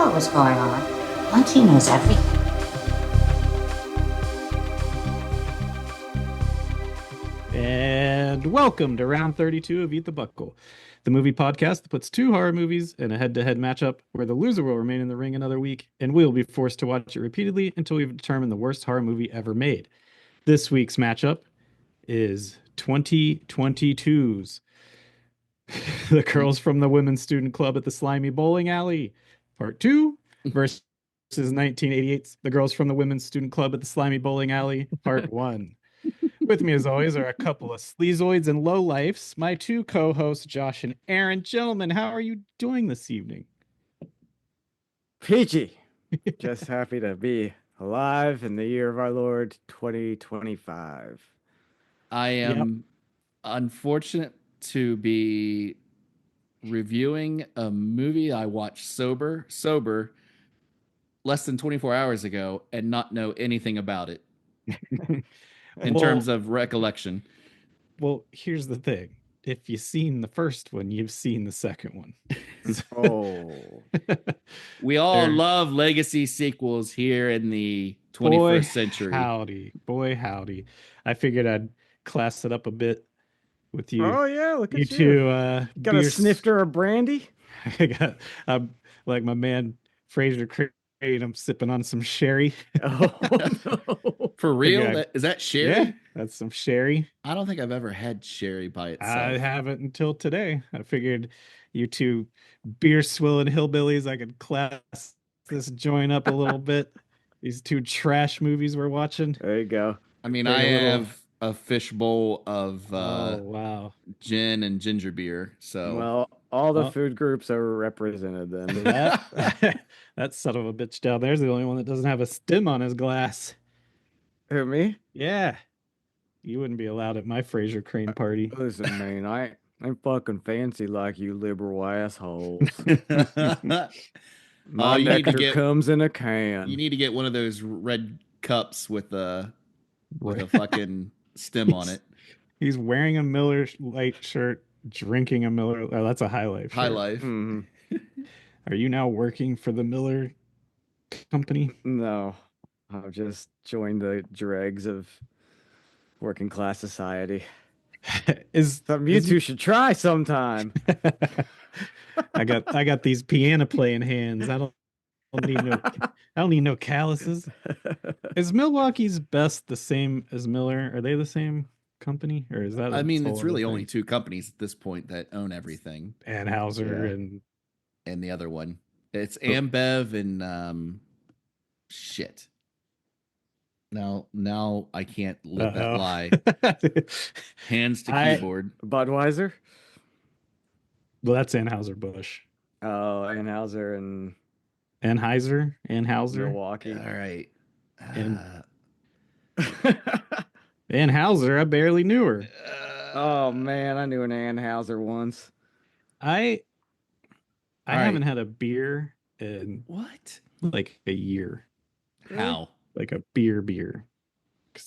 what was going on. Auntie knows everything. And welcome to round 32 of Eat the Buckle, the movie podcast that puts two horror movies in a head-to-head matchup where the loser will remain in the ring another week, and we'll be forced to watch it repeatedly until we've determined the worst horror movie ever made. This week's matchup is 2022's The Girls from the Women's Student Club at the Slimy Bowling Alley, Part 2, versus 1988's The Girls from the Women's Student Club at the Slimy Bowling Alley, Part 1. With me, as always, are a couple of sleazoids and lowlifes, my two co-hosts, Josh and Aaron. Gentlemen, how are you doing this evening? Peachy. Just happy to be alive in the year of our Lord 2025. I am unfortunate to be reviewing a movie I watched sober less than 24 hours ago and not know anything about it in terms of recollection. Well, here's the thing. If you've seen the first one, you've seen the second one. Oh. We all love legacy sequels here in the 21st century. Boy, howdy. I figured I'd class it up a bit with you. Oh, yeah, look at you. Two, got a snifter of brandy? I got, like my man Fraser Crane, I'm sipping on some sherry. Oh, no. For real? Is that sherry? Yeah, that's some sherry. I don't think I've ever had sherry by itself. I haven't until today. I figured you two beer swilling hillbillies, I could class this joint up a little bit. These two trash movies we're watching. There you go. I mean, I have a fishbowl of wow, gin and ginger beer. So well, all the food groups are represented then. That son of a bitch down there's the only one that doesn't have a stem on his glass. Who, me? Yeah. You wouldn't be allowed at my Fraser Crane party. Listen, man, I'm fucking fancy like you liberal assholes. My nectar comes in a can. You need to get one of those red cups with a fucking stem on it. He's wearing a Miller Lite shirt, drinking a Miller. Oh, that's a High Life. High Life. Mm-hmm. Are you now working for the Miller company? No, I've just joined the dregs of working class society. Something you two should try sometime. I got these piano playing hands. I don't need no calluses. Is Milwaukee's Best the same as Miller? Are they the same company, or is that? I mean, it's really only two companies at this point that own everything. Anheuser and the other one. It's Ambev and shit. Now I can't let that lie. Hands to keyboard. Budweiser? Well, that's Anheuser-Busch. Oh, Anheuser and... Anheuser? Milwaukee. All right. Anheuser, I barely knew her. Oh, man, I knew an Anheuser once. I haven't had a beer in... What? Like a year. How? Like a beer.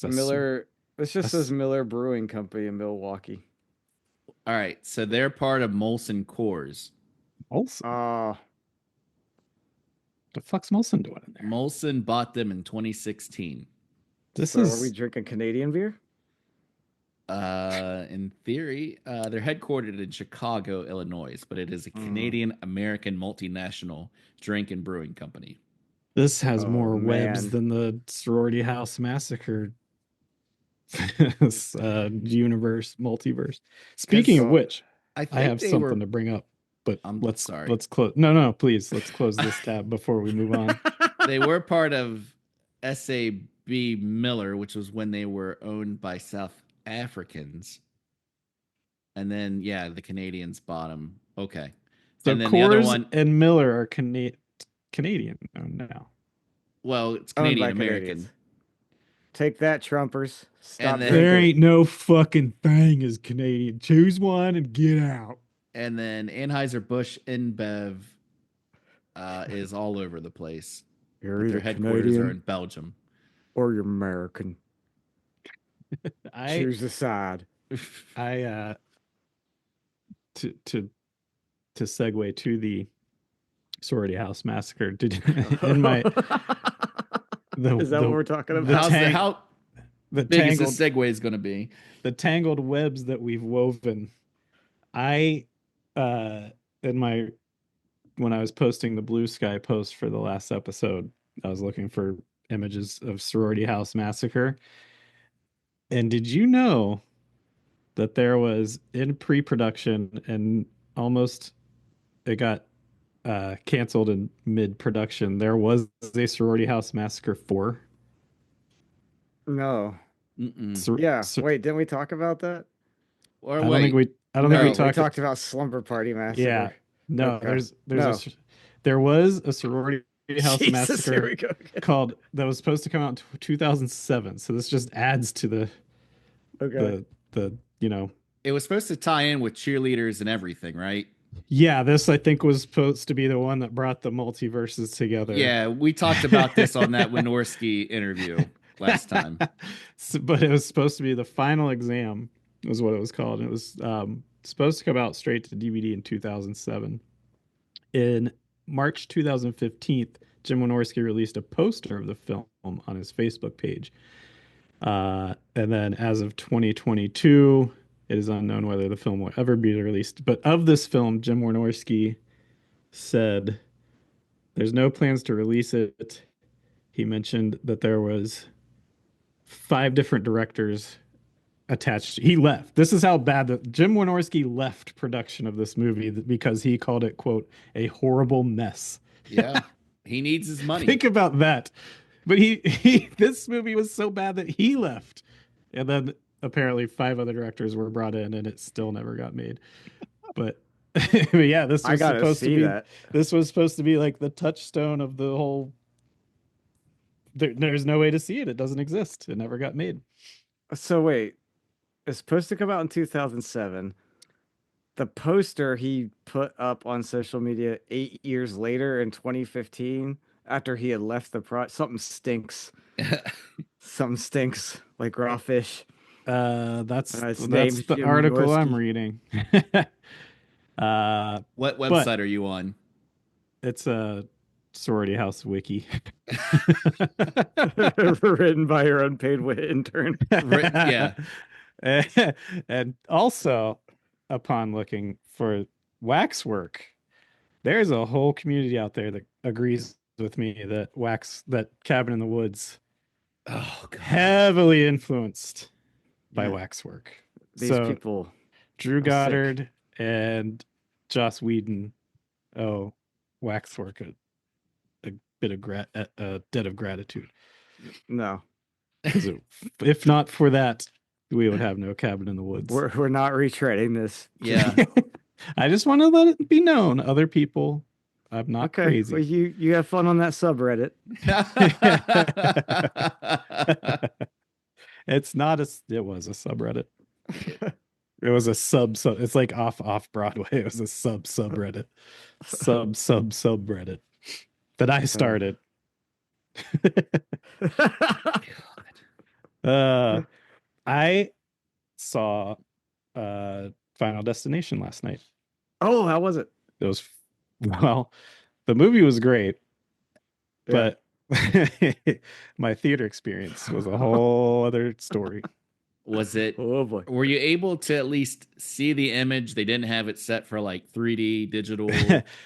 Miller... This just says Miller Brewing Company in Milwaukee. All right, so they're part of Molson Coors. Molson? The fuck's Molson doing in there? Molson bought them in 2016. Are we drinking Canadian beer? In theory, they're headquartered in Chicago, Illinois, but it is a Canadian-American multinational drink and brewing company. This has more webs than the Sorority House Massacre multiverse. Speaking of which, I have something to bring up, but let's close. No, please, let's close this tab before we move on. They were part of SAB Miller, which was when they were owned by South Africans, and then the Canadians bought them. Okay, so and then Coors the other one and Miller are Canadian now. Well, it's Canadian American. Take that, Trumpers. Stop. There ain't no fucking thing as Canadian. Choose one and get out. And then Anheuser-Busch InBev is all over the place. Their headquarters Canadian are in Belgium. Or you're American. Choose a side. To segue to the Sorority House Massacre. In my Is that what we're talking about? How the big is tangled this segue is going to be? the tangled webs that we've woven. I in my when I was posting the Blue Sky post for the last episode, I was looking for images of Sorority House Massacre. And did you know that there was in pre-production and almost it got canceled in mid-production? There was a Sorority House Massacre 4. No. Mm-mm. Yeah. Wait, didn't we talk about that? Or I don't think we talked about Slumber Party Massacre. Yeah. No, Okay. there was a Sorority House Jesus, here we Massacre go. called that was supposed to come out in 2007. So this just adds to the it was supposed to tie in with cheerleaders and everything, right? Yeah, this I think was supposed to be the one that brought the multiverses together. Yeah, we talked about this on that Wynorski interview last time. But it was supposed to be the final exam, was what it was called. It was supposed to come out straight to DVD in 2007. In March 2015, Jim Wynorski released a poster of the film on his Facebook page. And then as of 2022, it is unknown whether the film will ever be released. But of this film, Jim Wynorski said there's no plans to release it. He mentioned that there was 5 different directors attached. He left. This is how bad that Jim Wynorski left production of this movie because he called it, quote, a horrible mess. Yeah, he needs his money. Think about that. But he this movie was so bad that he left. And then apparently 5 other directors were brought in and it still never got made. But yeah, this was supposed to be that. This was supposed to be like the touchstone of the whole. There's no way to see it. It doesn't exist. It never got made. So wait, it's supposed to come out in 2007. The poster he put up on social media 8 years later in 2015, after he had left the project. Something stinks. Something stinks like raw fish. That's the Jim article Wynorski. I'm reading. What website are you on? It's a Sorority House wiki. Written by your unpaid intern. Yeah. And also, upon looking for waxwork, there's a whole community out there that agrees with me that Cabin in the Woods heavily influenced by waxwork. These people, Drew Goddard and Joss Whedon, waxwork, a bit of a debt of gratitude. No, if not for that, we would have no Cabin in the Woods. We're not retreading this. Yeah. I just want to let it be known, other people, I'm not crazy. Well, you have fun on that subreddit. It was a subreddit. It was a sub. It's like off Broadway. It was a subreddit. Subreddit that I started. I saw Final Destination last night. Oh, how was it? It was the movie was great, but my theater experience was a whole other story. Was it? Oh boy! Were you able to at least see the image? They didn't have it set for like 3D digital.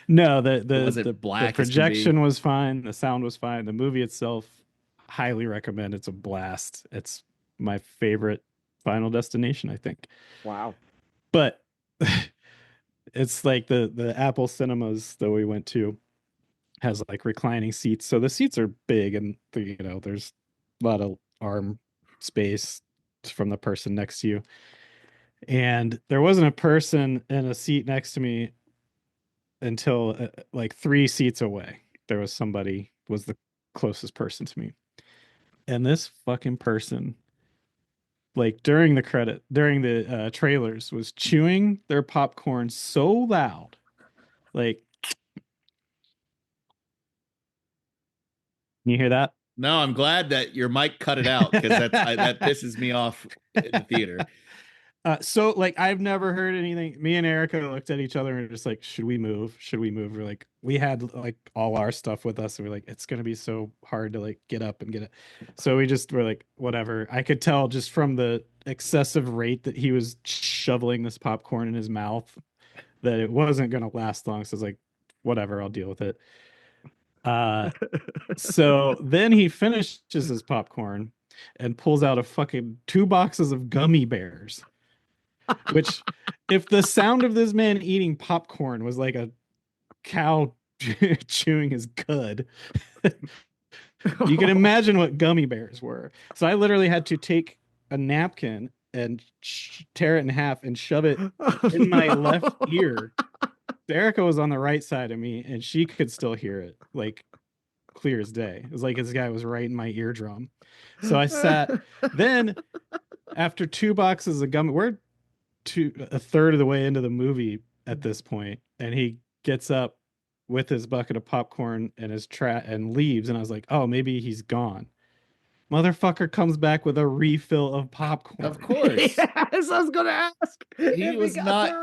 No, the projection was fine. The sound was fine. The movie itself, highly recommend. It's a blast. It's my favorite Final Destination, I think. Wow. But it's like the Apple Cinemas that we went to has like reclining seats, so the seats are big and there's a lot of arm space from the person next to you. And there wasn't a person in a seat next to me until like 3 seats away. There was somebody was the closest person to me. And this fucking person, like during the trailers, was chewing their popcorn so loud. Like, can you hear that? No, I'm glad that your mic cut it out because that pisses me off in the theater. So like I've never heard anything. Me and Erica looked at each other and were just like, should we move? Should we move? We're like, we had like all our stuff with us, and we're like, it's gonna be so hard to like get up and get it. So we just were like, whatever. I could tell just from the excessive rate that he was shoveling this popcorn in his mouth that it wasn't gonna last long. So I was like, whatever, I'll deal with it. So then he finishes his popcorn and pulls out a fucking 2 boxes of gummy bears. Which, if the sound of this man eating popcorn was like a cow chewing his cud, you can imagine what gummy bears were. So I literally had to take a napkin and tear it in half and shove it in my left ear. Erica was on the right side of me, and she could still hear it, like clear as day. It was like this guy was right in my eardrum. So I sat. Then, after 2 boxes of gummy, we're a third of the way into the movie at this point, and he gets up with his bucket of popcorn and his and leaves, and I was like, oh, maybe he's gone. Motherfucker comes back with a refill of popcorn. Of course. Yes, I was gonna ask. He was not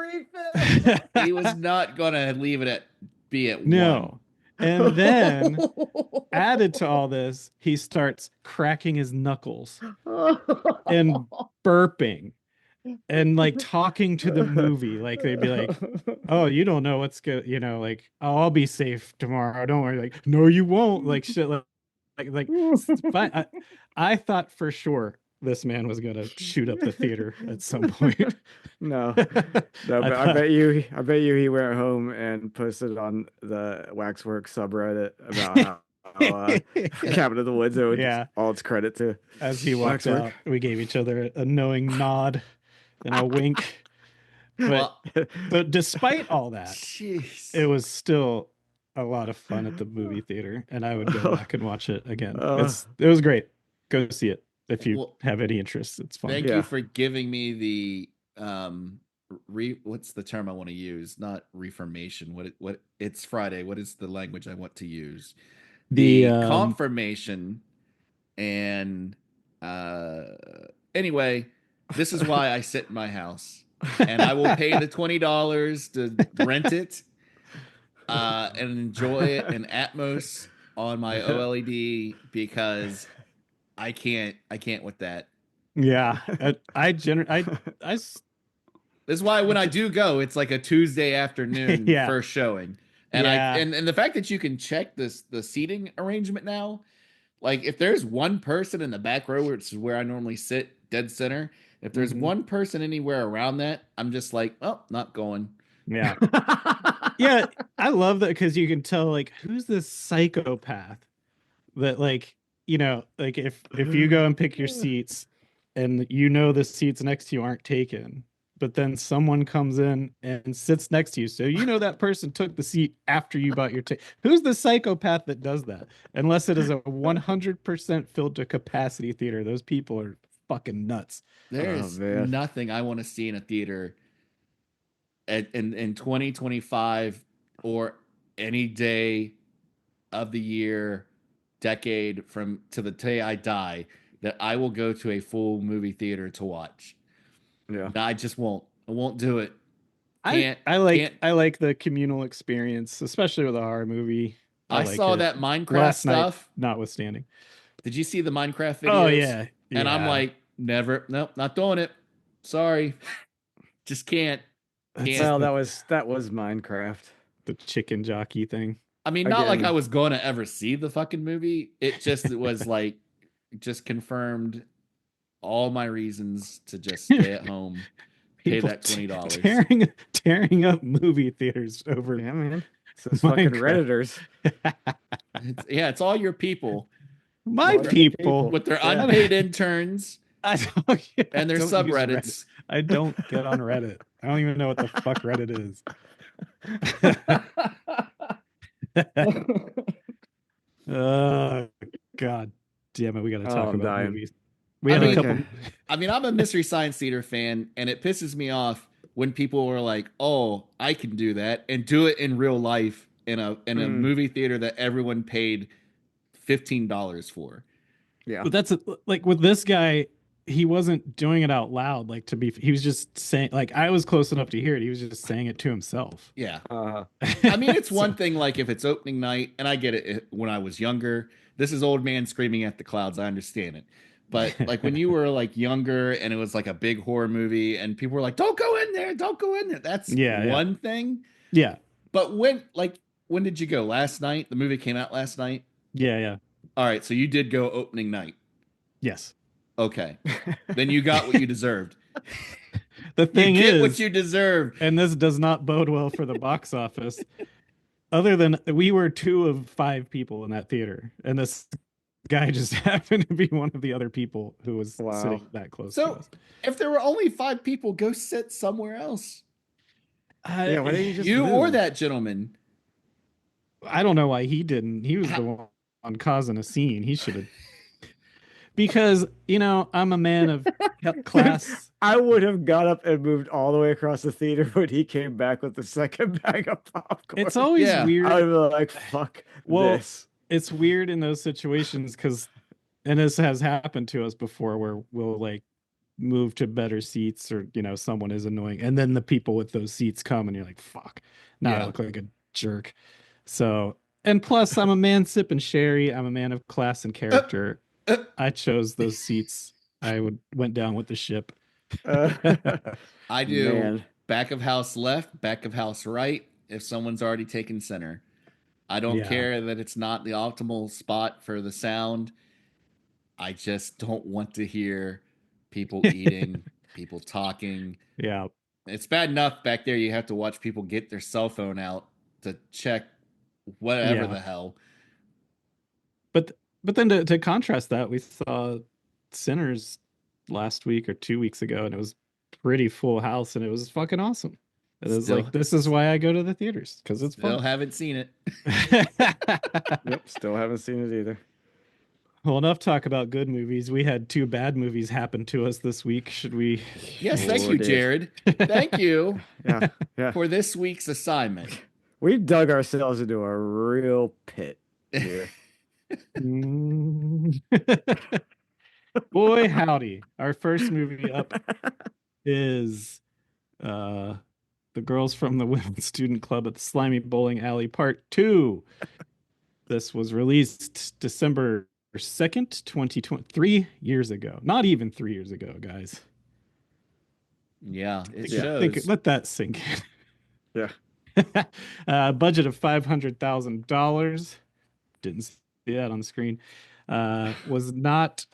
he was not gonna leave it be at no. And then added to all this, he starts cracking his knuckles and burping and like talking to the movie. Like they'd be like, oh, you don't know what's good, like, oh, I'll be safe tomorrow, don't worry. Like, no, you won't. Like shit, like fine. I thought for sure this man was gonna shoot up the theater at some point. No, but I bet you he went home and posted on the Waxworks subreddit about how Cabin in the Woods owed all its credit to. As he walked out, we gave each other a knowing nod and a wink. But despite all that, it was still a lot of fun at the movie theater, and I would go back and watch it again. It was great. Go see it if you have any interest. It's fun. Thank you for giving me the what's the term I want to use? Not reformation. What it's Friday. What is the language I want to use? The confirmation. And anyway, this is why I sit in my house, and I will pay the $20 to rent it and enjoy it in Atmos on my OLED, because I can't with that. Yeah, This is why when I do go, it's like a Tuesday afternoon first showing, and and the fact that you can check the seating arrangement now, like if there's one person in the back row, which is where I normally sit, dead center, if there's one person anywhere around that, I'm just like, oh, not going. Yeah. Yeah, I love that, because you can tell like who's this psychopath that like, like if you go and pick your seats and the seats next to you aren't taken, but then someone comes in and sits next to you, so that person took the seat after you bought your ticket. Who's the psychopath that does that? Unless it is a 100% filled to capacity theater, those people are fucking nuts. There's nothing I want to see in a theater in 2025 or any day of the year, decade from to the day I die, that I will go to a full movie theater to watch. Yeah, I just won't. I won't do it. I like the communal experience, especially with a horror movie. I saw that Minecraft stuff. Notwithstanding, did you see the Minecraft videos? Oh yeah. And I'm like, nope, not doing it. Sorry, just can't. Well, that was Minecraft. The chicken jockey thing. I mean, not like I was going to ever see the fucking movie. It was like, just confirmed all my reasons to just stay at home, pay that $20. Tearing up movie theaters over. Yeah, man. It's fucking Redditors. It's all your people. My people. With their unpaid interns and their subreddits. I don't get on Reddit. I don't even know what the fuck Reddit is. Oh, God damn it. We got to talk about movies. I'm a Mystery Science Theater fan, and it pisses me off when people are like, oh, I can do that, and do it in real life in a movie theater that everyone paid $15 for. Yeah. But that's like with this guy, he wasn't doing it out loud. Like he was just saying, like, I was close enough to hear it. He was just saying it to himself. Yeah. Uh-huh. I mean, it's one So- thing, like, if it's opening night, and I get it when I was younger. This is old man screaming at the clouds. I understand it. But, like, when you were, like, younger and it was, like, a big horror movie and people were like, don't go in there. Don't go in there. That's one thing. Yeah. But when did you go? Last night? The movie came out last night? Yeah. All right. So you did go opening night. Yes. Okay. Then you got what you deserved. The thing you get is, what you deserve. and this does not bode well for the box office. Other than we were 2 of 5 people in that theater, and this guy just happened to be one of the other people who was sitting that close to So us. if there were only 5 people, go sit somewhere else. Yeah, why didn't you just You move? or that gentleman. I don't know why he didn't. He was the one causing a scene. He should have. Because, I'm a man of class. I would have got up and moved all the way across the theater when he came back with the second bag of popcorn. It's always weird. I would be like, fuck this. It's weird in those situations because, and this has happened to us before, where we'll like move to better seats, or someone is annoying, and then the people with those seats come and you're like, fuck, now I look like a jerk. So, and plus I'm a man sipping sherry. I'm a man of class and character. I chose those seats. Went down with the ship. I do. Man. Back of house left, back of house right, if someone's already taken center. I don't care that it's not the optimal spot for the sound. I just don't want to hear people eating, people talking. Yeah. It's bad enough back there you have to watch people get their cell phone out to check whatever the hell. But then to contrast that, we saw Sinners last week or 2 weeks ago, and it was pretty full house, and it was fucking awesome. It was like, this is why I go to the theaters, because it's fun. Still haven't seen it. Yep, still haven't seen it either. Well, enough talk about good movies. We had 2 bad movies happen to us this week. Should we? Yes, thank you, Jared. Thank you Yeah. for this week's assignment. We dug ourselves into a real pit here. Boy, howdy. Our first movie up is The Girls from the Women's Student Club at the Slimy Bowling Alley Part 2. This was released December 2nd, 2020, 3 years ago. Not even 3 years ago, guys. Yeah, it shows. Let that sink in. Yeah. Budget of $500,000. Didn't see that on the screen. Was not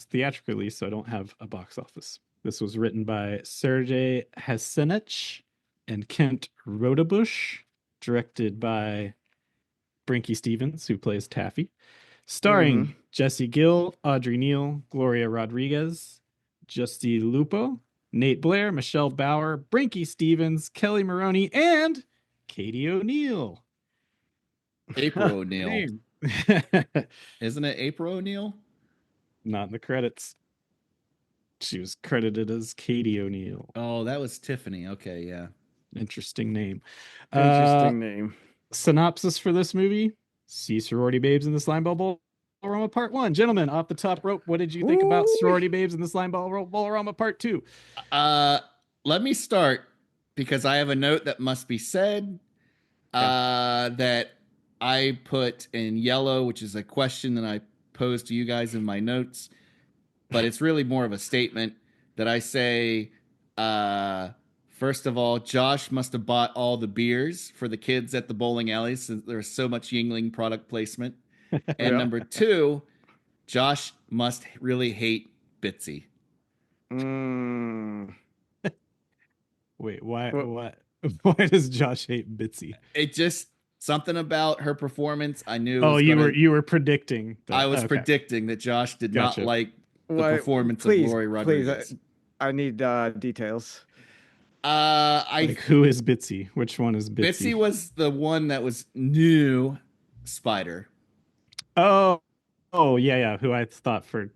theatrically released, so I don't have a box office. This was written by Sergei Hasenich and Kent Rodebush, directed by Brinky Stevens, who plays Taffy, starring Jesse Gill, Audrey Neal, Gloria Rodriguez, Justy Lupo, Nate Blair, Michelle Bauer, Brinky Stevens, Kelly Maroney, and Katie O'Neill. April O'Neil. Isn't it April O'Neil? Not in the credits. She was credited as Katie O'Neill. Oh, that was Tiffany. Okay, yeah. Interesting name. Interesting name. Synopsis for this movie: see Sorority Babes in the Slimeball Bowl-O-Rama Part 1. Gentlemen, off the top rope, what did you think about Sorority Babes in the Slimeball Bowl-O-Rama Part 2? Let me start, because I have a note that must be said that I put in yellow, which is a question that I posed to you guys in my notes, but it's really more of a statement that I say, first of all, Josh must have bought all the beers for the kids at the bowling alley since there's so much Yingling product placement. And number 2, Josh must really hate Bitsy. Wait, why? What? Why does Josh hate Bitsy? It just something about her performance. I knew. You were predicting. I was predicting that Josh did not like the performance of Gloria Rodriguez. Please, I need details. Who is Bitsy? Which one is Bitsy? Bitsy was the one that was new Spider. Oh, yeah. Who I thought for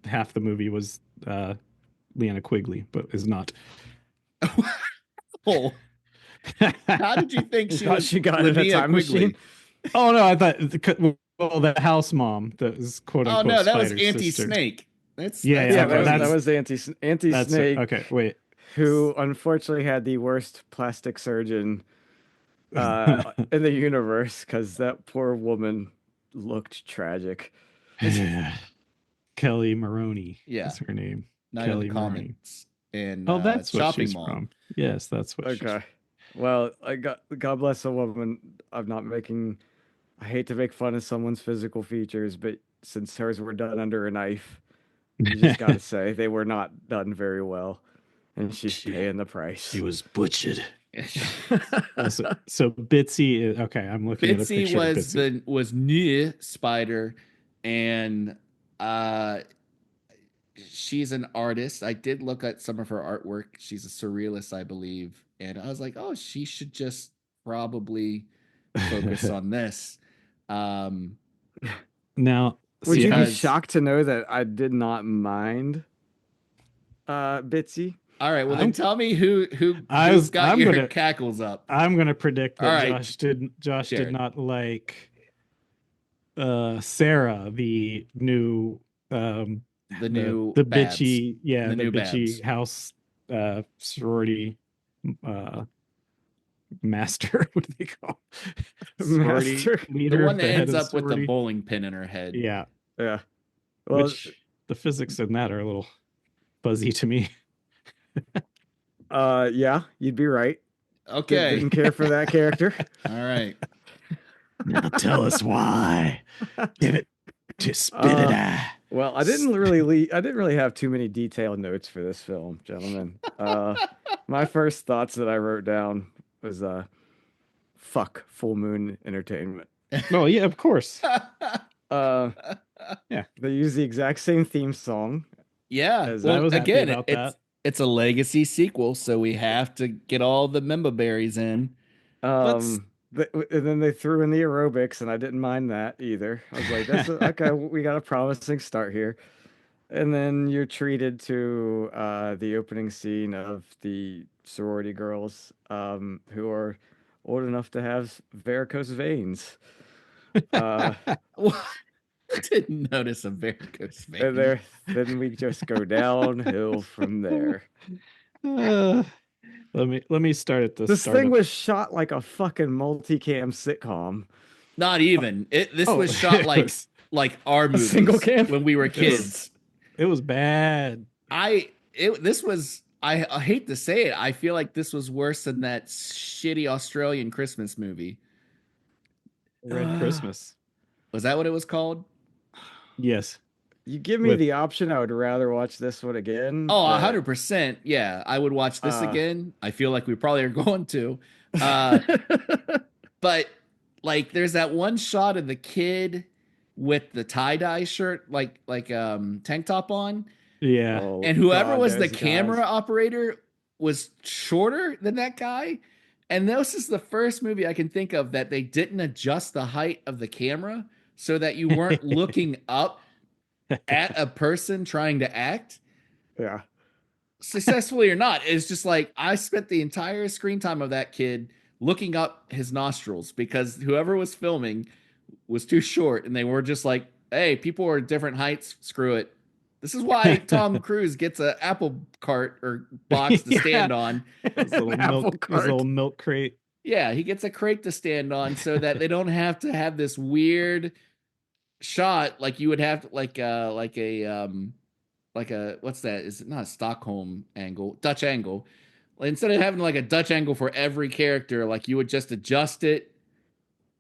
half the movie was Linnea Quigley, but is not. Oh, how did you think she was? She got in a time machine. Oh no, I thought the house mom that is quote unquote. Oh no, that was Spider's Auntie sister. Snake. That's Yeah, Yeah, okay, that that's- was Auntie That's Snake, okay. Wait. who unfortunately had the worst plastic surgeon in the universe, because that poor woman looked tragic. Kelly Maroney. Yeah. That's her name. Night Kelly of the Maroney. Comets and Oh, that's what Shopping she's Mall. from. Yes, that's what she's Okay. Well, God bless a woman. I'm not making. I hate to make fun of someone's physical features, but since hers were done under a knife, you just got to say they were not done very well, and she's paying the price. She was butchered. So Bitsy is okay. I'm looking at a Bitsy picture of was Bitsy. was new spider, and she's an artist. I did look at some of her artwork. She's a surrealist, I believe, and I was like, oh, she should just probably focus on this. Now, Would you be because- shocked to know that I did not mind Bitsy? All right, well I'm- then tell me who's I'm got your gonna- cackles up. I'm gonna predict that All right. Josh did Jared. not like Sarah, the new The new the Babs. bitchy The new bitchy Babs. house sorority master. What do they call sorority Master. leader? The one that head ends of up with the sorority? bowling pin in her head. Yeah, Yeah. Well, which the physics in that are a little fuzzy to me. yeah, you'd be right. Okay. Didn't care for that character. All right. Now tell us why. Give it to spit it out. Well, I didn't really have too many detailed notes for this film, gentlemen. My first thoughts that I wrote down was fuck Full Moon Entertainment. Oh yeah, of course. Yeah, they use the exact same theme song. Yeah. As I Well, was happy again, about that. it's a legacy sequel, so we have to get all the Memba berries in. Let's- And then they threw in the aerobics, and I didn't mind that either. I was like, "That's okay. We got a promising start here." And then you're treated to the opening scene of the sorority girls, who are old enough to have varicose veins. I didn't notice a varicose vein. And then we just go downhill from there. Let me start at the This start thing of- was shot like a fucking multicam sitcom. Not even. This Oh, was shot it like was- A our movies single cam? when we were was- kids. It was bad. This was I hate to say it. I feel like this was worse than that shitty Australian Christmas movie. Red Christmas. Was that what it was called? Yes. You give me With- the option, I would rather watch this one again. Oh, but- 100%. Yeah, I would watch this Uh, again. I feel like we probably are going to. But like there's that one shot of the kid with the tie-dye shirt like tank top on, Yeah. Oh, and whoever God, was the those guys. camera operator was shorter than that guy. And this is the first movie I can think of that they didn't adjust the height of the camera so that you weren't looking up at a person trying to act, Yeah. successfully or not. It's just like I spent the entire screen time of that kid looking up his nostrils because whoever was filming was too short, and they were just like, hey, people are different heights, screw it. This is why Tom Cruise gets an apple cart or box to Yeah. stand on. His little Apple milk, his cart. little milk crate. Yeah, he gets a crate to stand on so that they don't have to have this weird shot like you would have to, like a what's that? Is it not a Stockholm angle? Dutch angle. Like, instead of having like a Dutch angle for every character, like you would just adjust it,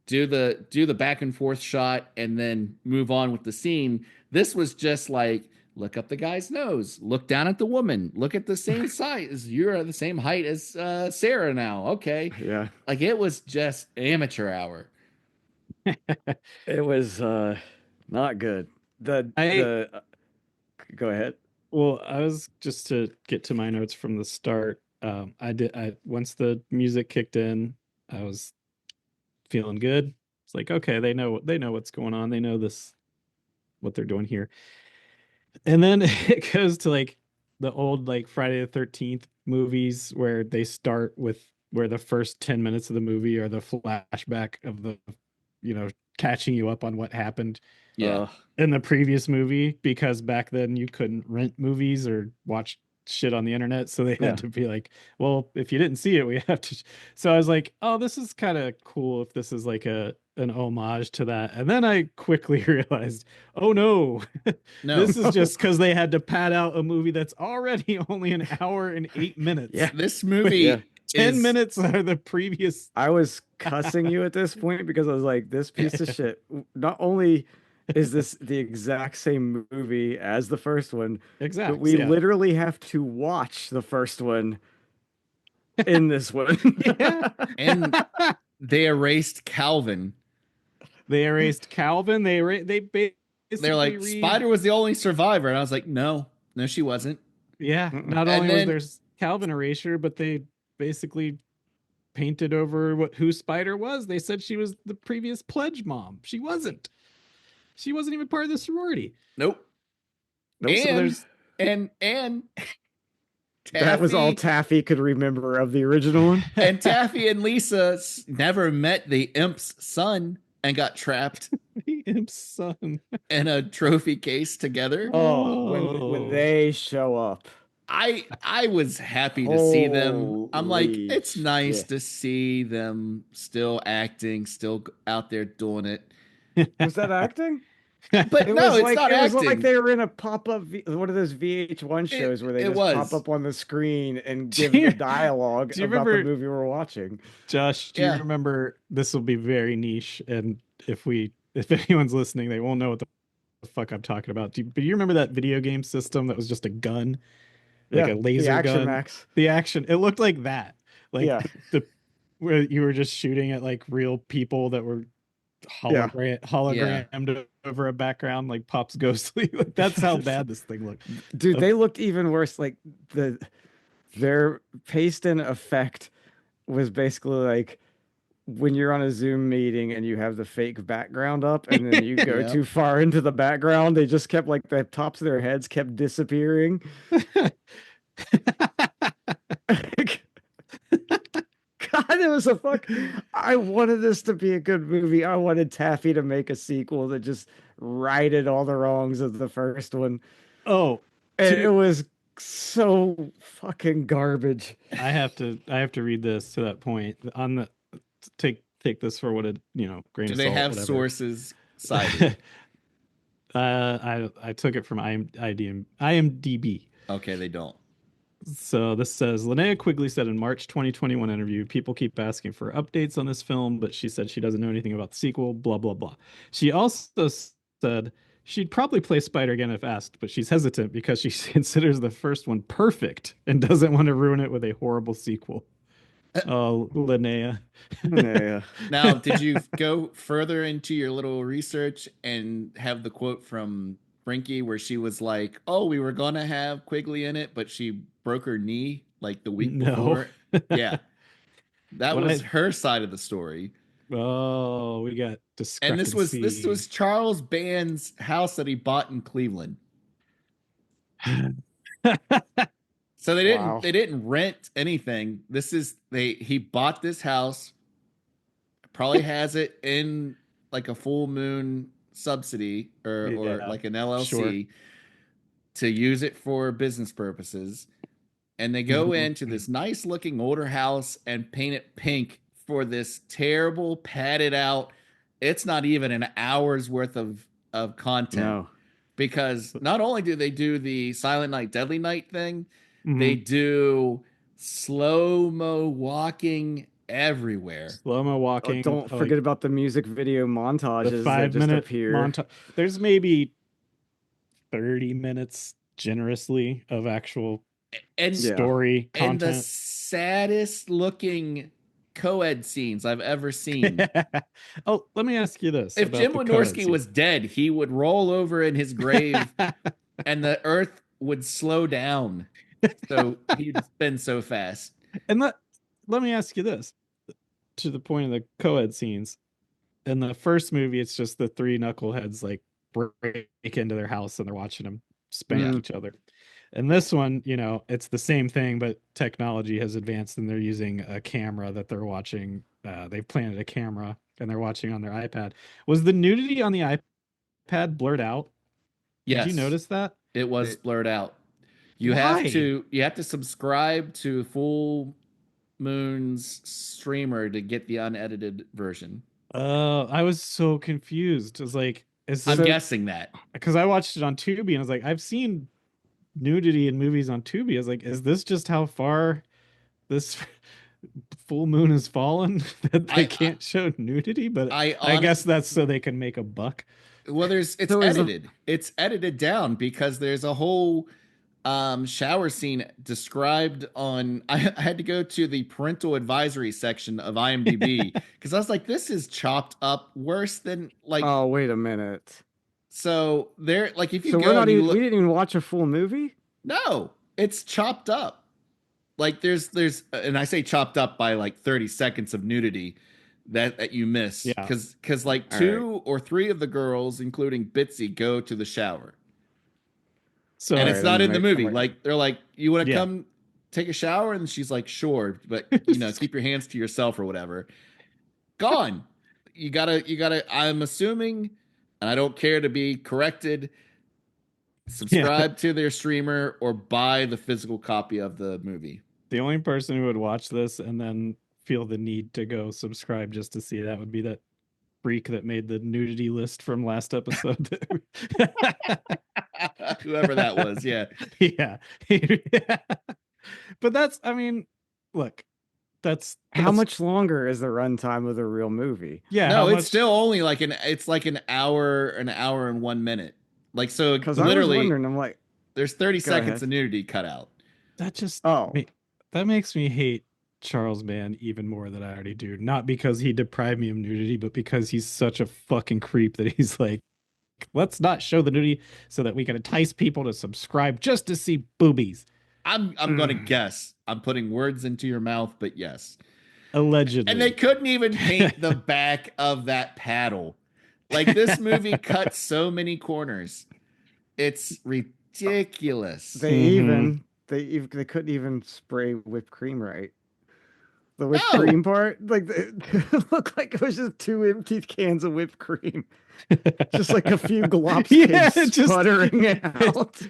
do the back and forth shot, and then move on with the scene. This was just like look up the guy's nose, look down at the woman, look at the same size. You're the same height as Sarah now. Okay. Yeah. Like it was just amateur hour. It was not good. Go ahead. Well, I was just to get to my notes from the start. I once the music kicked in, I was feeling good. It's like, okay, they know what's going on. They know what they're doing here. And then it goes to like the old like Friday the 13th movies where they start with where the first 10 minutes of the movie are the flashback of the catching you up on what happened Yeah. in the previous movie, because back then you couldn't rent movies or watch shit on the internet, so they had to be like, well, if you didn't see it, we have to. So I was like, oh, this is kind of cool if this is like an homage to that. And then I quickly realized, oh no, No. this is just because they had to pad out a movie that's already only an hour and 8 minutes. Yeah. This movie 10 minutes are the previous. I was cussing you at this point because I was like, this piece of shit. Not only is this the exact same movie as the first one, Exactly. but we literally have to watch the first one in this one. And they erased Calvin. They erased Calvin. They basically They're like, Spider was the only survivor. And I was like, no, she wasn't. Yeah. Not only was there's Calvin erasure, but they basically painted over who Spider was. They said she was the previous pledge mom. She wasn't. She wasn't even part of the sorority. Nope. And Taffy, that was all Taffy could remember of the original one. And Taffy and Lisa never met the imp's son and got trapped the imp's son in a trophy case together. When they show up, I was happy to see them. I'm like, it's nice to see them still acting, still out there doing it. Was that acting? But no, it's not acting. It was like they were in a pop-up, one of those VH1 shows where they just pop up on the screen and give the dialogue about the movie we're watching. Josh, do you remember? This will be very niche, and if anyone's listening, they won't know what the fuck I'm talking about. But you remember that video game system that was just a gun, like a laser the Action gun? Max. The Action. It looked like that, where you were just shooting at like real people that were hologrammed over a background, like Pop's ghostly. Like, that's how bad this thing looked. Dude, they looked even worse. Like their paste and effect was basically like when you're on a Zoom meeting and you have the fake background up and then you go too far into the background, they just kept like the tops of their heads kept disappearing. God, it was I wanted this to be a good movie. I wanted Taffy to make a sequel that just righted all the wrongs of the first one. And it was so fucking garbage. I have to read this to that point. On the take this for what it grain of salt. Do they have sources cited? I took it from IMDb. Okay, they don't. So this says, Linnea Quigley said in March 2021 interview, people keep asking for updates on this film, but she said she doesn't know anything about the sequel, blah, blah, blah. She also said she'd probably play Spider again if asked, but she's hesitant because she considers the first one perfect and doesn't want to ruin it with a horrible sequel. Oh, Linnea. Now, did you go further into your little research and have the quote from Frankie where she was like, oh, we were going to have Quigley in it, but she broke her knee like the week before? Yeah. That was her side of the story. Oh, we got discrepancy. And this was Charles Band's house that he bought in Cleveland. So they didn't rent anything. He bought this house, probably has it in like a full moon subsidy or like an LLC to use it for business purposes. And they go into this nice looking older house and paint it pink for this terrible padded out. It's not even an hour's worth of content. No. Because not only do they do the Silent Night, Deadly Night thing, they do slow-mo walking everywhere. Slow-mo walking. Don't forget about the music video montages. The 5-minute montage. There's maybe 30 minutes generously of actual story content. And the saddest looking co-ed scenes I've ever seen. Oh, let me ask you this. If Jim Wynorski was dead, he would roll over in his grave and the earth would slow down. So he'd spin so fast. And let me ask you this. To the point of the co-ed scenes. In the first movie, it's just the three knuckleheads like break into their house and they're watching them spank each other. And this one, it's the same thing, but technology has advanced and they're using a camera that they're watching. They've planted a camera and they're watching on their iPad. Was the nudity on the iPad blurred out? Yes. Did you notice that? It was blurred out. You Why? have to subscribe to Full Moon's streamer to get the unedited version. I was so confused. I was like, I'm guessing that. Because I watched it on Tubi and I was like, I've seen nudity in movies on Tubi. I was like, is this just how far this full moon has fallen that they can't show nudity? But I guess that's so they can make a buck. Well, it's edited. It's edited down because there's a whole shower scene described on. I had to go to the parental advisory section of IMDb because I was like, this is chopped up worse than like. Oh, wait a minute. So there, like, if you so go, we didn't even watch a full movie. No, it's chopped up. Like there's, and I say chopped up by like 30 seconds of nudity that you miss. Yeah. Because like two or three of the girls, including Bitsy, go to the shower. So and it's not in the movie. Like they're like, you want to come take a shower? And she's like, sure, but keep your hands to yourself or whatever. Gone. You gotta, I'm assuming, and I don't care to be corrected, subscribe to their streamer or buy the physical copy of the movie. The only person who would watch this and then feel the need to go subscribe just to see that would be that freak that made the nudity list from last episode. Whoever that was, yeah. But that's, I mean, look, that's how much longer is the runtime of the real movie? Yeah, no, it's still only like an hour and 1 minute. Like, so literally, I was wondering, I'm like, there's 30 seconds of nudity cut out. That just that makes me hate Charles Mann even more than I already do. Not because he deprived me of nudity, but because he's such a fucking creep that he's like, let's not show the nudity so that we can entice people to subscribe just to see boobies. I'm gonna guess. I'm putting words into your mouth, but yes. Allegedly. And they couldn't even paint the back of that paddle. Like, this movie cuts so many corners. It's ridiculous. They couldn't even spray whipped cream right. The whipped cream part, like, it looked like it was just 2 empty cans of whipped cream. Just like a few glops sputtering out.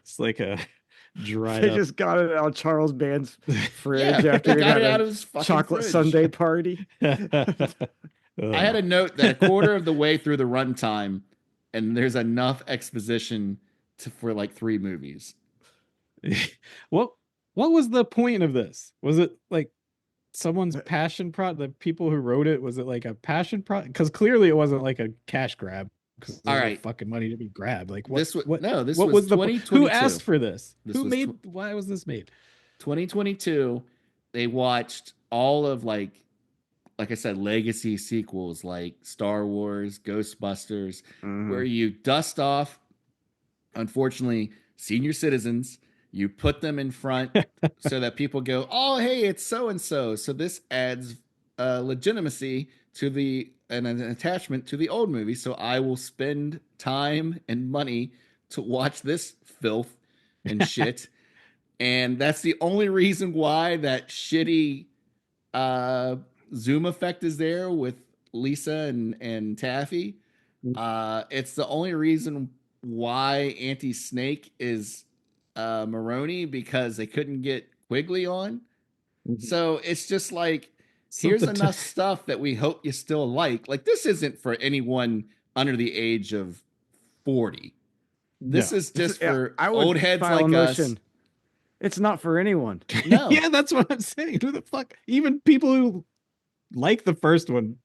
It's like a dried They up. just got it out of Charles Band's fridge after he had a chocolate sundae party. I had a note that a quarter of the way through the runtime, and there's enough exposition for like 3 movies. What was the point of this? Was it like someone's passion the people who wrote it, was it like a passion because clearly it wasn't like a cash grab because there's no fucking money to be grabbed. Like this was 2022. Who asked for this? Why was this made? 2022. They watched all of like I said, legacy sequels like Star Wars, Ghostbusters, where you dust off, unfortunately, senior citizens. You put them in front so that people go, oh, hey, it's so-and-so. So this adds legitimacy to an attachment to the old movie. So I will spend time and money to watch this filth and shit. And that's the only reason why that shitty zoom effect is there with Lisa and Taffy. It's the only reason why Auntie Snake is Maroney, because they couldn't get Quigley on. So it's just like, here's enough stuff that we hope you still like. Like, this isn't for anyone under the age of 40. This is just for old heads like us. It's not for anyone. No. Yeah, that's what I'm saying. Who the fuck? Even people who like the first one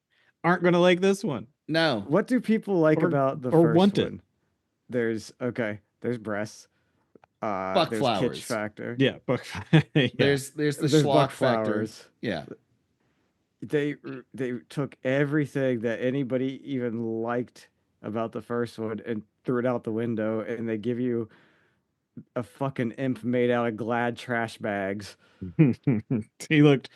aren't going to like this one. No. What do people like about the first one? There's breasts. Buck there's flowers. Kitsch factor. Yeah, Buck. Yeah. There's the schlock factor. Yeah. They took everything that anybody even liked about the first one and threw it out the window, and they give you a fucking imp made out of Glad trash bags. He looked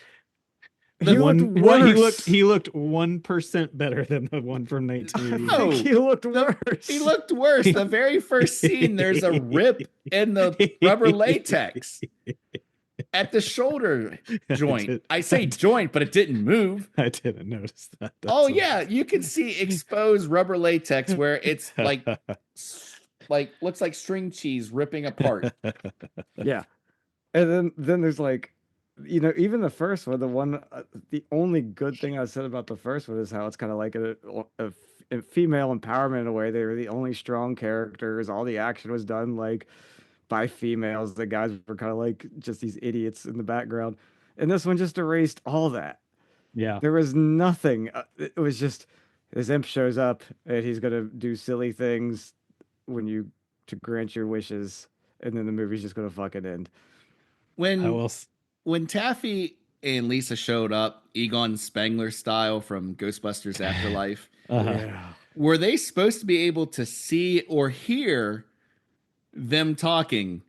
He looked worse. He looked 1% better than the one from I 1988. think he looked worse. He looked worse. The very first scene, there's a rip in the rubber latex at the shoulder joint. I say joint, but it didn't move. I didn't notice that. Oh yeah, you can see exposed rubber latex where it's like looks like string cheese ripping apart. Yeah, and then there's like, even the first one, the only good thing I said about the first one is how it's kind of like a female empowerment in a way. They were the only strong characters. All the action was done like by females. The guys were kind of like just these idiots in the background, and this one just erased all that. Yeah. There was nothing. It was just this imp shows up and he's gonna do silly things to grant your wishes, and then the movie's just gonna fucking end. When Taffy and Lisa showed up, Egon Spengler style from Ghostbusters Afterlife, Yeah. were they supposed to be able to see or hear them talking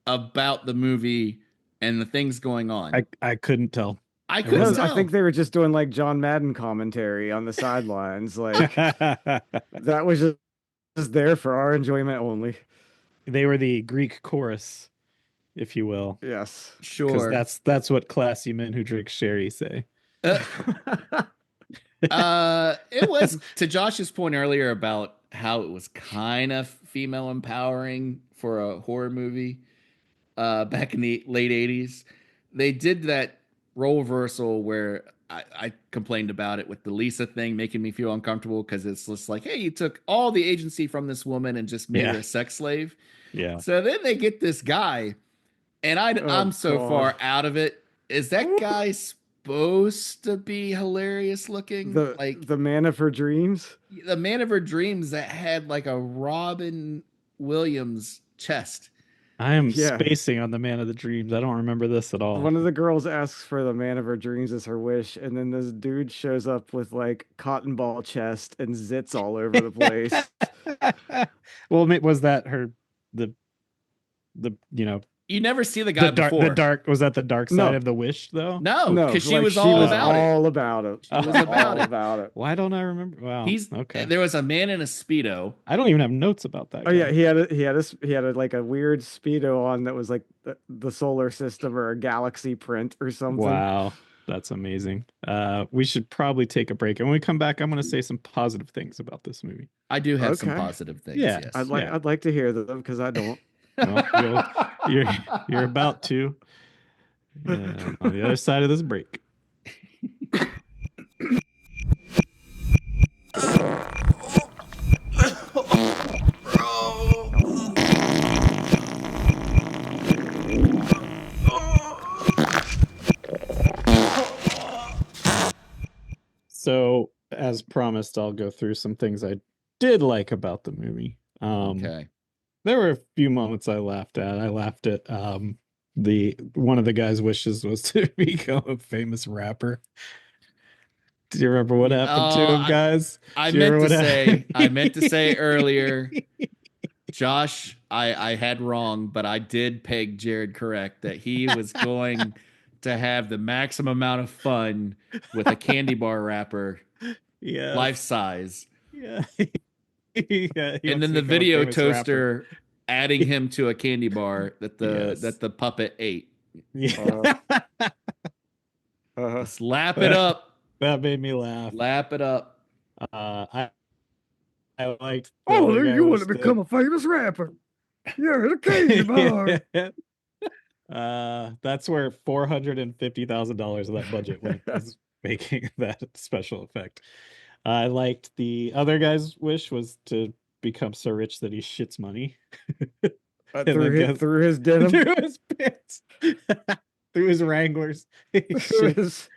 about the movie and the things going on? I couldn't tell. I couldn't tell. I think they were just doing like John Madden commentary on the sidelines. Like that was just there for our enjoyment only. They were the Greek chorus, if you will. Yes. Sure. That's what classy men who drink sherry say. It was, to Josh's point earlier about how it was kind of female empowering for a horror movie back in the late 80s. They did that role reversal where I complained about it with the Lisa thing, making me feel uncomfortable because it's just like, hey, you took all the agency from this woman and just made her a sex slave. Yeah. So then they get this guy, and I'm so far out of it. Is that guy supposed to be hilarious looking? The man of her dreams? The man of her dreams that had like a Robin Williams chest. I am spacing on the man of the dreams. I don't remember this at all. One of the girls asks for the man of her dreams as her wish, and then this dude shows up with like cotton ball chest and zits all over the place. Well, was that the you never see the guy before. Was that the dark side of the wish though? No, because she was all about it. She was about it. Why don't I remember? Wow. Okay. There was a man in a Speedo. I don't even have notes about that. Oh yeah, he had like a weird Speedo on that was like the solar system or a galaxy print or something. Wow. That's amazing. We should probably take a break. And when we come back, I'm going to say some positive things about this movie. I do have some positive things. Yeah. Yes. I'd like to hear them because I don't. Well, you're about to. On the other side of this break. So, as promised, I'll go through some things I did like about the movie. Okay. There were a few moments I laughed at. I laughed at one of the guy's wishes was to become a famous rapper. Do you remember what happened to him, guys? I meant to say earlier, Josh, I had wrong, but I did peg Jared correct that he was going to have the maximum amount of fun with a candy bar rapper, life size. Yeah. And then the video toaster adding him to a candy bar that the puppet ate. Yeah. Let's lap it up. That made me laugh. Lap it up. I liked. You want to become a famous rapper? You're the candy bar. That's where $450,000 of that budget went, was making that special effect. I liked the other guy's wish was to become so rich that he shits money. Through his denim, through his pants, through his Wranglers. He just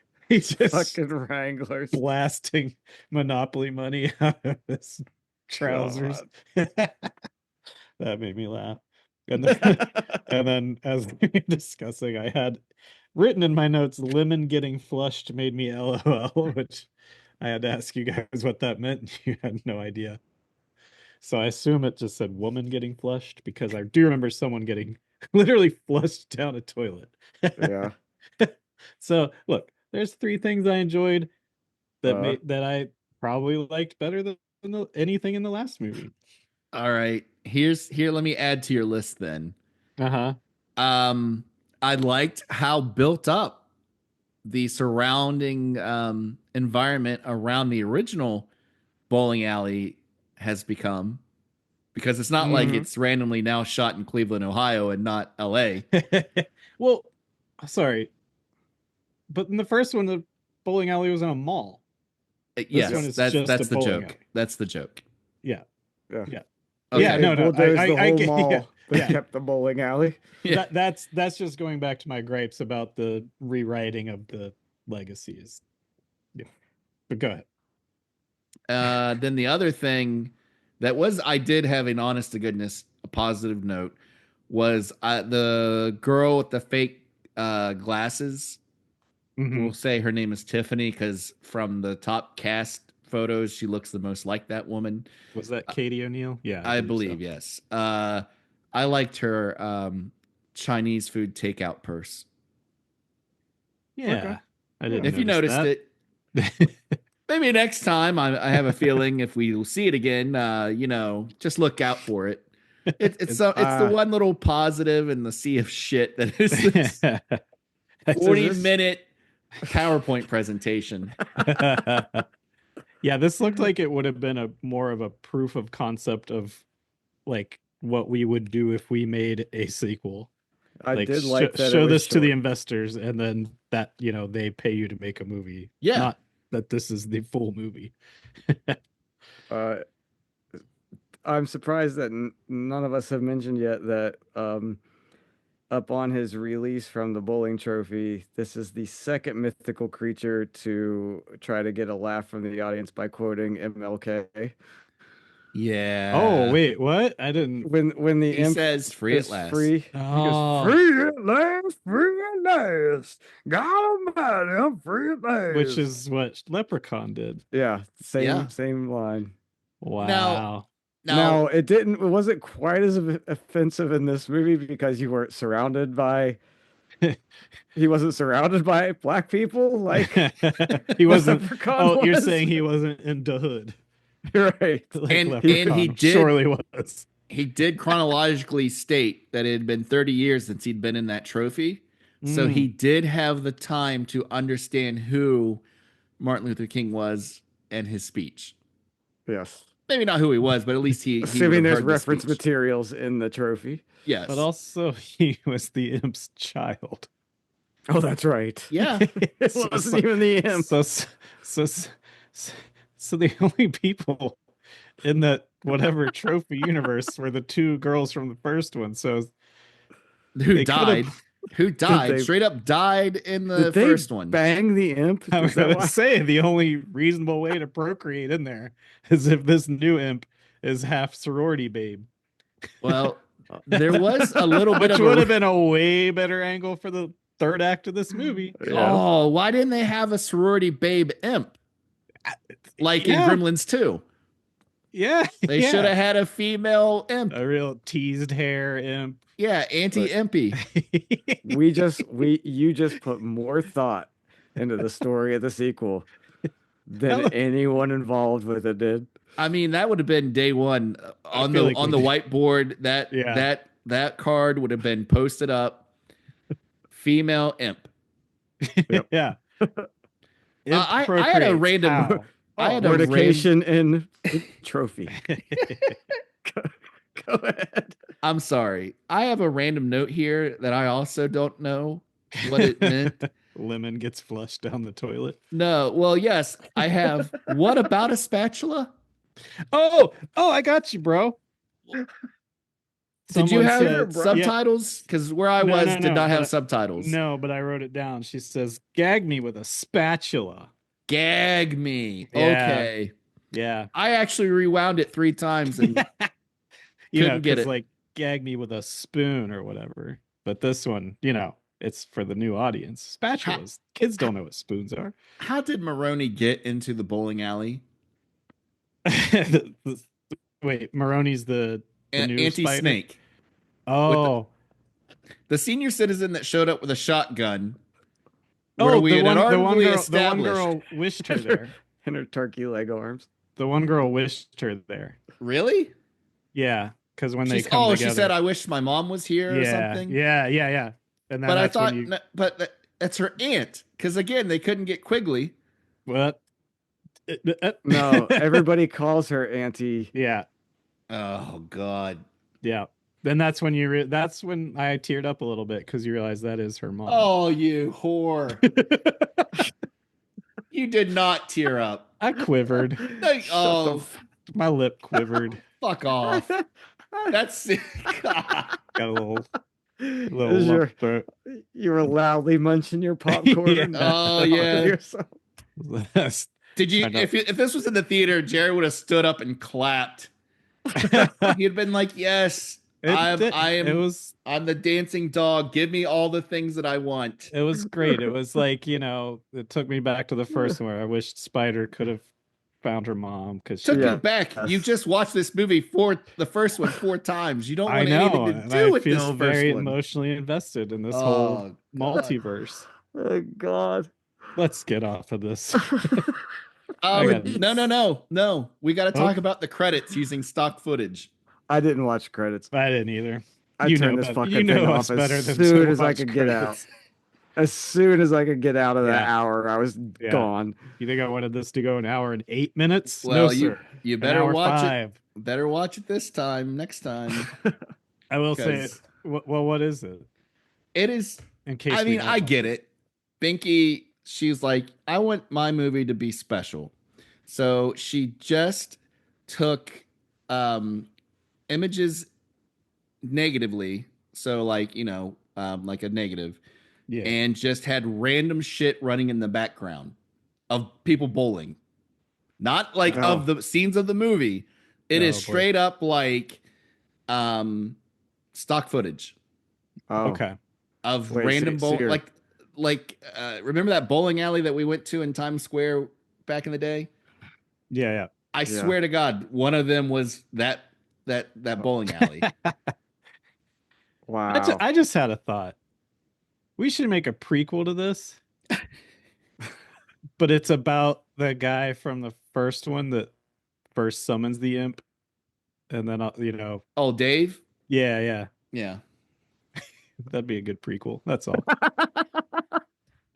fucking Wranglers, blasting Monopoly money out of his trousers. That made me laugh. And then as we were discussing, I had written in my notes, "Lemon getting flushed made me LOL," which I had to ask you guys what that meant. You had no idea. So I assume it just said woman getting flushed, because I do remember someone getting literally flushed down a toilet. Yeah. So look, there's three things I enjoyed that Uh. that I probably liked better than anything in the last movie. All right. Here. Let me add to your list then. Uh-huh. I liked how built up the surrounding environment around the original bowling alley has become, because it's not like Mhm. it's randomly now shot in Cleveland, Ohio, and not L.A. Well, sorry, but in the first one, the bowling alley was in a mall. Yes, one is that's just a the bowling joke. alley. That's the joke. Yeah. Yeah. Yeah. Okay. Yeah, no, no. Bulldozed I the whole get- mall. They yeah. kept the bowling alley. Yeah. That's just going back to my gripes about the rewriting of the legacies. Yeah. But go ahead. Then the other thing that was, I did have an honest to goodness, a positive note, was the girl with the fake glasses. Mhm. We'll say her name is Tiffany because from the top cast photos, she looks the most like that woman. Was that Katie O'Neill? Yeah, I believe so. yes. I liked her Chinese food takeout purse. Yeah. Okay. I didn't If you notice noticed that. it, maybe next time. I have a feeling if we see it again, just look out for it. It's the one little positive in the sea of shit that is this 40-minute PowerPoint presentation. Yeah, this looked like it would have been a more of a proof of concept of like what we would do if we made a sequel. I Like, did like that. show it was this to the short. investors, and then that they pay you to make a movie. Yeah. Not that this is the full movie. I'm surprised that none of us have mentioned yet that upon his release from the bowling trophy, this is the second mythical creature to try to get a laugh from the audience by quoting MLK. Yeah. Oh wait, what? I didn't. When the He imp says free is at last. free, he Oh. goes, free at last, free at last. God almighty, I'm free at last. Which is what Leprechaun did. yeah, Yeah. same line. Wow. Now it wasn't quite as offensive in this movie because you weren't surrounded by he wasn't surrounded by black people like He wasn't. Leprechaun Oh, you're was. saying he wasn't in the hood. You're right. Like And Leprechaun he did- surely was. He did chronologically state that it had been 30 years since he'd been in that trophy. So he did have the time to understand who Martin Luther King was and his speech. Yes. Maybe not who he was, but at least he Assuming there's heard the reference speech. materials in the trophy. Yes. But also, he was the imp's child. Oh, that's right. Yeah. It wasn't even the imp. So the only people in that whatever trophy universe were the two girls from the first one. So Who they died? could've- Who died? they- Straight up died in the Did they first one. bang the imp? I was Is that gonna why? say the only reasonable way to procreate in there is if this new imp is half sorority babe. Well, there was a little bit Which of would a. have been a way better angle for the third act of this movie. Yeah. Oh, why didn't they have a sorority babe imp? Like Yeah. in Gremlins 2. Yeah, They should have had a female imp. a real teased hair imp. Yeah, anti-impy. You just put more thought into the story of the sequel than Hello. anyone involved with it did. I mean, that would have been day one on feel the like on we the did. whiteboard. That card would have been posted up. Female imp. Yep. Yeah. I had a random. I had a Fornication in trophy. Go ahead. I'm sorry. I have a random note here that I also don't know what it meant. Lemon gets flushed down the toilet. No. Well, yes, I have. What about a spatula? Oh, I got you, bro. Did you Someone have said- subtitles? Because where I was did not have but- subtitles. No, but I wrote it down. She says, "Gag me with a spatula." Gag me. Yeah. Okay. Yeah, I actually rewound it 3 times and couldn't get 'cause, it. like gag me with a spoon or whatever. But this one, it's for the new audience. Spatulas. Kids don't know what spoons are. How did Maroney get into the bowling alley? Wait, Maroney's the new spider? Anti-snake. Oh, The senior citizen that showed up with a shotgun Were we the one arguably girl, established? wished her there. And her turkey leg arms. The one girl wished her there. Really? Yeah, because when they come together. She said, "I wish my mom was here" or something. Yeah. And then But I that's thought, when you that's her aunt. Because again, they couldn't get Quigley. what? No, everybody calls her Auntie. Yeah. Oh God. Yeah. Then that's when that's when I teared up a little bit because you realize that is her mom. Oh, you whore! You did not tear up. I quivered. Oh, My lip quivered. fuck off. That's Got a little Is lump throat. you were loudly munching your popcorn. Yeah. Oh, yeah. Yourself. Did you? If this was in the theater, Jerry would have stood up and clapped. He'd been like, "Yes, I'm the dancing dog. Give me all the things that I want." It was great. It was like, it took me back to the first one where I wished Spider could have found her mom because Took me back. You just watched this movie the first one 4 times. You don't want anything to do with this I feel first very one. emotionally invested in this whole multiverse. Oh God. Let's get off of this. No. We got to talk about the credits using stock footage. I didn't watch credits. I didn't either. I turned this fucking thing off as soon as I could get out. As soon as I could get out of that hour, I was gone. You think I wanted this to go an hour and 8 minutes? Well, no, sir. You better watch 5. it. Better watch it this time. Next time. I will say it. Well, what is it? It is. In case I get it. Binky, she's like, I want my movie to be special. So she just took images negatively. So like a negative. Yeah. And just had random shit running in the background of people bowling. Not like of the scenes of the movie. It is straight up like stock footage. Oh. Okay. Of random bowling. Like remember that bowling alley that we went to in Times Square back in the day? Yeah. I swear to God, one of them was that bowling alley. Wow. I just had a thought. We should make a prequel to this. But it's about the guy from the first one that first summons the imp. And then, Oh, Dave? Yeah. That'd be a good prequel. That's all.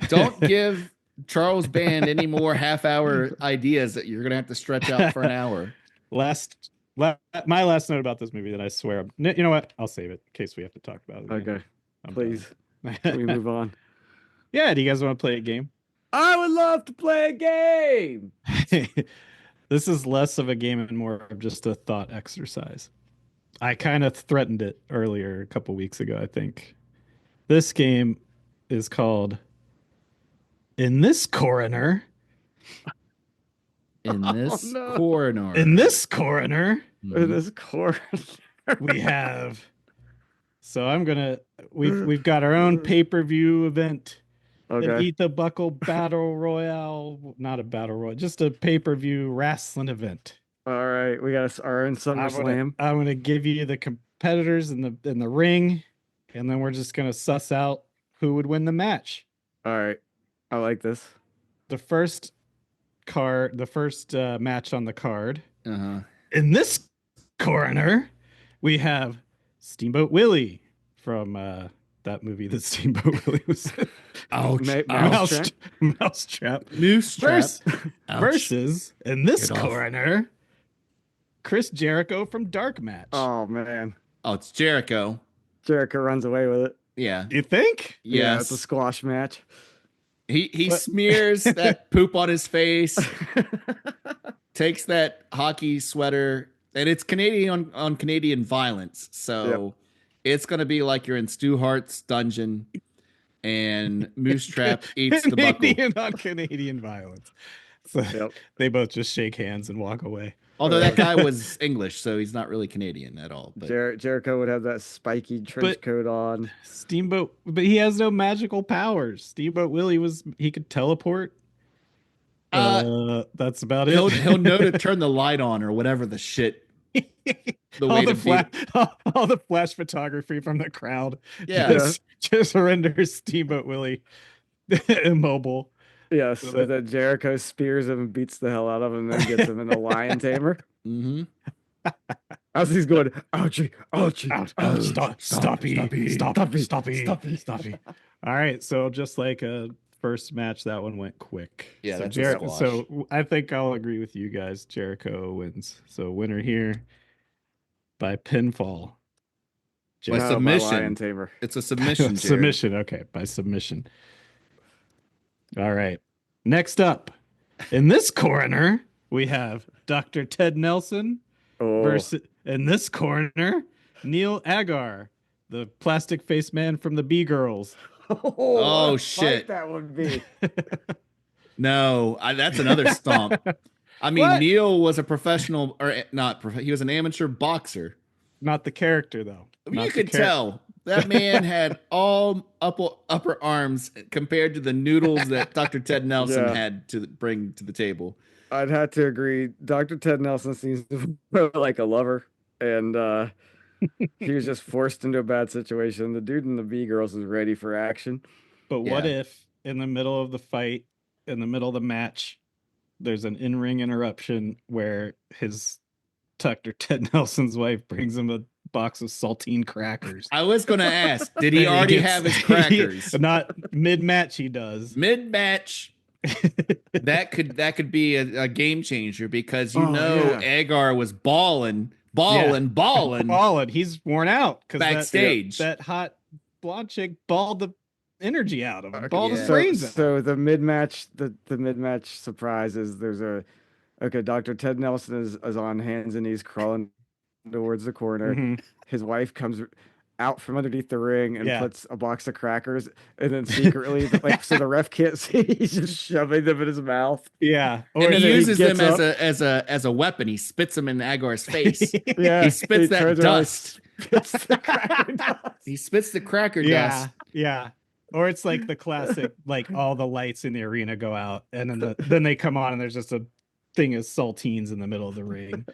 Don't give Charles Band any more half-hour ideas that you're going to have to stretch out for an hour. My last note about this movie that I swear, you know what? I'll save it in case we have to talk about it. Okay. Please. Can we move on? Yeah. Do you guys want to play a game? I would love to play a game. This is less of a game and more of just a thought exercise. I kind of threatened it earlier a couple weeks ago, I think. This game is called In This Coroner. In this coroner. In this coroner. In this coroner. We have. So we've got our own pay-per-view event. Okay. Eat the Buckle Battle Royale. Not a battle royale, just a pay-per-view wrestling event. All right. We got our own SummerSlam. I'm gonna give you the competitors in the ring, and then we're just gonna suss out who would win the match. All right. I like this. The first match on the card. Uh-huh. In this corner, we have Steamboat Willie from that movie that Steamboat Willie was in. Ouch. Mousetrap. Versus, in this corner, Chris Jericho from Dark Match. Oh, man. Oh, it's Jericho. Jericho runs away with it. Yeah. You think? Yes. Yeah, it's a squash match. He smears that poop on his face, takes that hockey sweater, and it's Canadian on Canadian violence. So it's going to be like you're in Stu Hart's dungeon and Moosetrap eats the buckle. Canadian on Canadian violence. So they both just shake hands and walk away. Although that guy was English, so he's not really Canadian at all. But Jericho would have that spiky trench coat on. Steamboat, but he has no magical powers. Steamboat Willie he could teleport. That's about it. He'll know to turn the light on or whatever the shit. All the flash photography from the crowd. Yeah. Just renders Steamboat Willie immobile. Yes, So and then Jericho spears him and beats the hell out of him, and then gets him in a lion tamer. Mm-hmm. As he's going, ouchie, ouchie, Ouch, ouch, stoppy. All right, so just like a first match, that one went quick. Yeah, so that's a squash. So I think I'll agree with you guys. Jericho wins. So winner here by pinfall. By No, submission. lion tamer. It's a submission, Jared. Submission. Okay, by submission. All right. Next up, in this corner, we have Dr. Ted Nelson versus, in this corner, Neil Agar, the plastic face man from the B-Girls. Oh, shit. That would be. No, that's another stomp. I mean, What? Neil was a professional, or not, he was an amateur boxer. Not the character, though. You could tell that man had all upper arms compared to the noodles that Dr. Ted Nelson had to bring to the table. I'd have to agree. Dr. Ted Nelson seems to be like a lover, and he was just forced into a bad situation. The dude in the B-Girls is ready for action. But what if, in the middle of the fight, in the middle of the match, there's an in-ring interruption where his Dr. Ted Nelson's wife brings him a box of saltine crackers. I was going to ask, did he already have his crackers? Not mid-match he does. Mid-match, that could be a game changer, because Agar was balling. He's worn out because backstage that hot blonde chick balled the energy out of him. Balled his brains out. So the mid-match, the mid-match surprise is Dr. Ted Nelson is on hands and knees crawling towards the corner. Mm-hmm. His wife comes out from underneath the ring and puts a box of crackers, and then secretly, so the ref can't see, he's just shoving them in his mouth. Yeah, and he uses them as a weapon. He spits them in Agar's face. He spits that dust. He spits the cracker dust. Yeah. Or it's like the classic, like all the lights in the arena go out, and then they come on, and there's just a thing of saltines in the middle of the ring.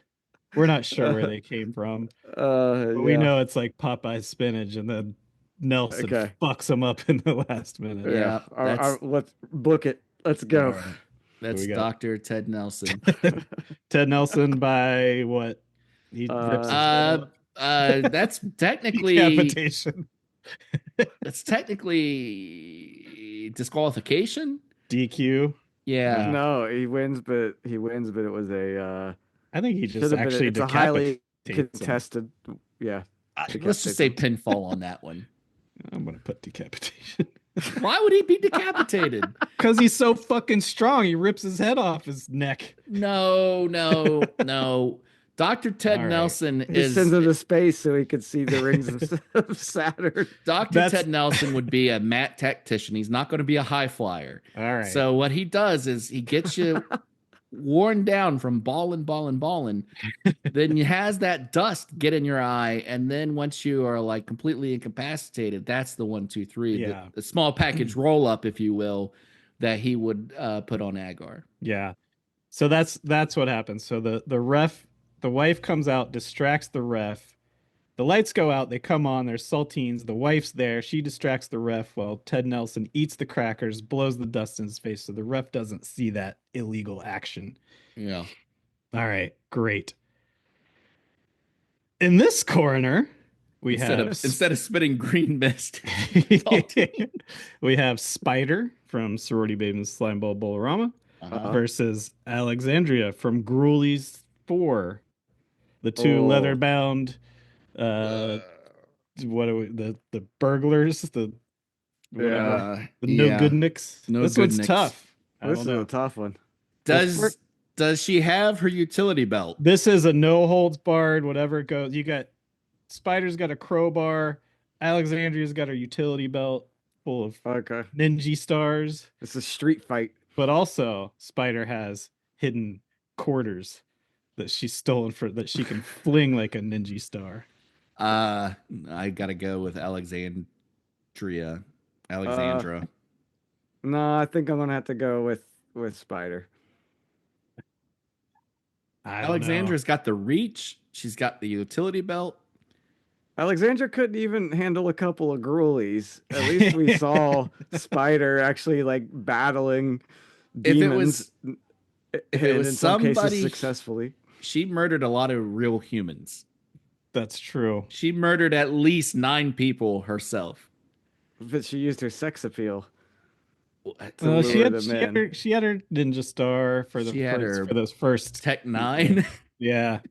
We're not sure where they came from. But we know it's like Popeye's spinach, and then Nelson fucks them up in the last minute. Yeah. Let's book it. Let's go. Right. That's Dr. Ted Nelson. Ted Nelson by what? He rips that's technically decapitation. That's technically disqualification. DQ. Yeah. No, he wins, but it was a. I think he just actually it's a highly contested. Yeah. Let's just say pinfall on that one. I'm gonna put decapitation. Why would he be decapitated? Because he's so fucking strong. He rips his head off his neck. No. Dr. Ted Nelson he sends him to space so he could see the rings of Saturn. Ted Nelson would be a mat tactician. He's not going to be a high flyer. All right. So what he does is he gets you worn down from balling. Then he has that dust get in your eye, and then once you are like completely incapacitated, that's the 1, 2, 3, the small package roll up, if you will, that he would put on Agar. Yeah. So that's what happens. So the ref. The wife comes out, distracts the ref. The lights go out. They come on. There's saltines. The wife's there. She distracts the ref while Ted Nelson eats the crackers, blows the dust in his face, so the ref doesn't see that illegal action. Yeah. All right. Great. In this corner, instead of spitting green mist, we have Spider from Sorority Babes and Slimeball Bowl-O-Rama versus Alexandria from Gruely's 4. The two leather-bound, what are we? The burglars, the no goodniks. This one's tough. This is a tough one. Does she have her utility belt? This is a no holds barred. Whatever it goes. You got Spider's got a crowbar. Alexandria's got her utility belt full of ninja stars. It's a street fight. But also, Spider has hidden quarters that she's stolen that she can fling like a ninja star. I gotta go with Alexandra. No, I think I'm gonna have to go with Spider. Alexandra's got the reach. She's got the utility belt. Alexandra couldn't even handle a couple of gruelies. At least we saw Spider actually like battling If it demons, was if it and was in some cases somebody, successfully. she murdered a lot of real humans. That's true. She murdered at least 9 people herself. But she used her sex appeal to Well, lure them in. she had her ninja star for She had her for those first. Tech 9. Yeah,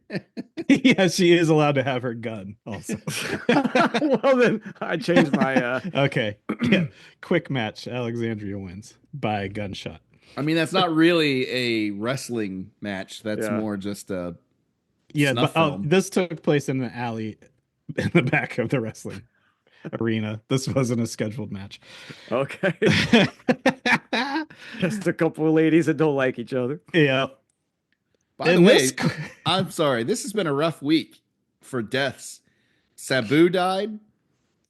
yeah, she is allowed to have her gun also. Well, then I changed my. Okay, yeah. Quick match. Alexandria wins by gunshot. I mean, that's not really a wrestling match. That's Yeah. more just a Yeah, snuff but film. this took place in the alley in the back of the wrestling arena. This wasn't a scheduled match. Okay. Just a couple of ladies that don't like each other. Yeah. By the way, I'm sorry. This has been a rough week for deaths. Sabu died,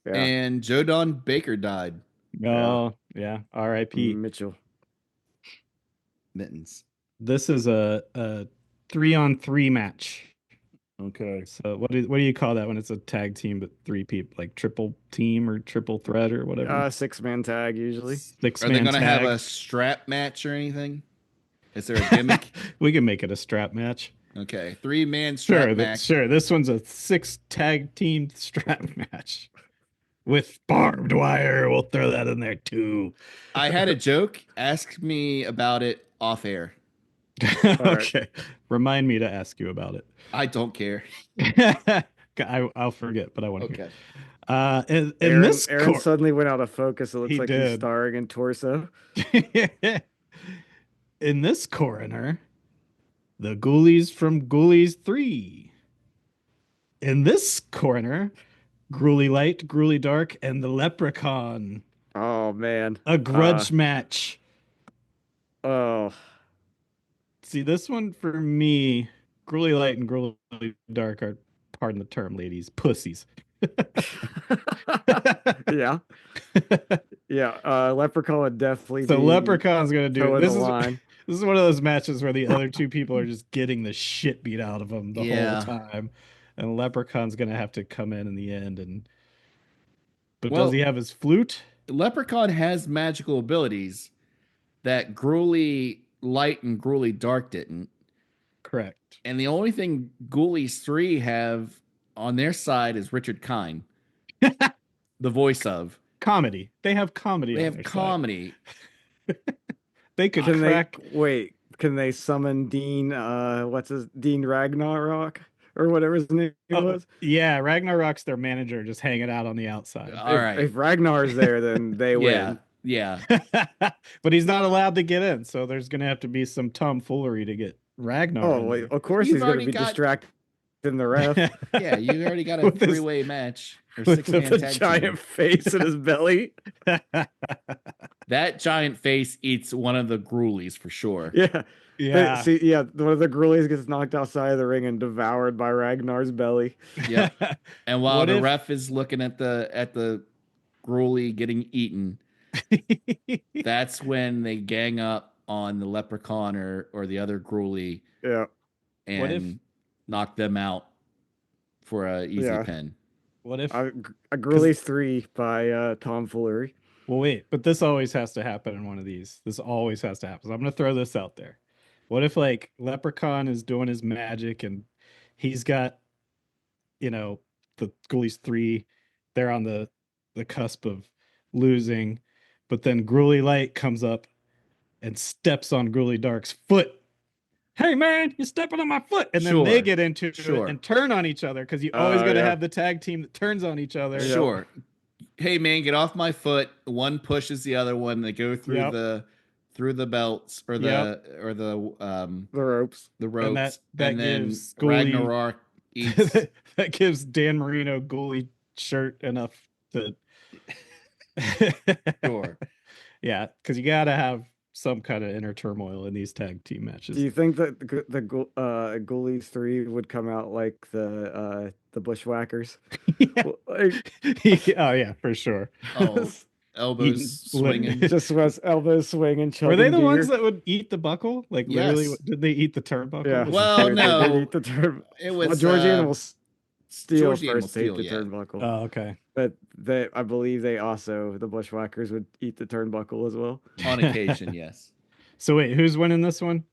Yeah. and Joe Don Baker died. Oh, yeah. R.I.P. Mitchell. Mittens. This is a 3-on-3 match. Okay. So what do you call that when it's a tag team but 3 people, like triple team or triple threat or whatever? 6-man tag usually. Are they going to have a strap match or anything? Is there a gimmick? We can make it a strap match. Okay, 3-man strap match. Sure. This one's a 6 tag team strap match with barbed wire. We'll throw that in there too. I had a joke. Ask me about it off air. Okay. Remind me to ask you about it. I don't care. I'll forget, but I want to hear. Okay. Aaron suddenly went out of focus. It looks He like did. he's starring in Torso. In this coroner, the Ghoulies from Ghoulies 3. In this corner, Gruely Light, Gruely Dark, and the Leprechaun. Oh man. A grudge match. Oh. See, this one for me, Gruely Light and Gruely Dark are, pardon the term, ladies, pussies. Yeah. Yeah. Leprechaun would definitely So be Leprechaun's gonna do toeing this. the line. This is one of those matches where the other 2 people are just getting the shit beat out of them the whole time, and Leprechaun's gonna have to come in the end. But does he have his flute? Leprechaun has magical abilities that Gruely Light and Gruely Dark didn't. Correct. And the only thing Ghoulies 3 have on their side is Richard Kind, the voice of comedy. They have comedy. They have comedy. They could Can they summon Dean? Dean Ragnarok or whatever his name was? Yeah, Ragnarok's their manager, just hanging out on the outside. All right. If Ragnar's there, then they win. Yeah. But he's not allowed to get in, so there's gonna have to be some tomfoolery to get Ragnar. Oh, well, of course he's going to be distracted in the ref. Yeah, you already got a 3-way match or 6-man with tag a giant team. face in his belly. That giant face eats one of the Ghoulies for sure. Yeah. Yeah. One of the Ghoulies gets knocked outside of the ring and devoured by Ragnar's belly. Yeah. And while the ref is looking at the Ghoulie getting eaten, that's when they gang up on the Leprechaun or the other Ghoulie. Yeah. And knock them out for a easy pin. What if a Ghoulies 3 by Tomfoolery? Well, wait, but this always has to happen in one of these. This always has to happen. So I'm going to throw this out there. What if, like, Leprechaun is doing his magic and he's got, the Ghoulies 3, they're on the cusp of losing, but then Gruely Light comes up and steps on Gruely Dark's foot. Hey, man, you're stepping on my foot. And then they get into it and turn on each other because you always got to have the tag team that turns on each other. Sure. Hey, man, get off my foot. One pushes the other one. They go through the belts or the ropes. The ropes. And then gives Ragnarok eats. That gives Dan Marino Ghoulie shirt enough to Sure. Yeah, because you got to have some kind of inner turmoil in these tag team matches. Do you think that the Ghoulies 3 would come out like the Bushwhackers? Oh yeah, for sure. Oh, elbows swinging. Just was elbows swinging. Were they the ones that would eat the buckle? Like literally, did they eat the turnbuckle? Yeah. Well, no. Eat the It was George Animals Steel Georgie ain't first gonna ate steal the yet. turnbuckle. Oh, okay. But I believe the Bushwhackers would eat the turnbuckle as well. On occasion, yes. So wait, who's winning this one?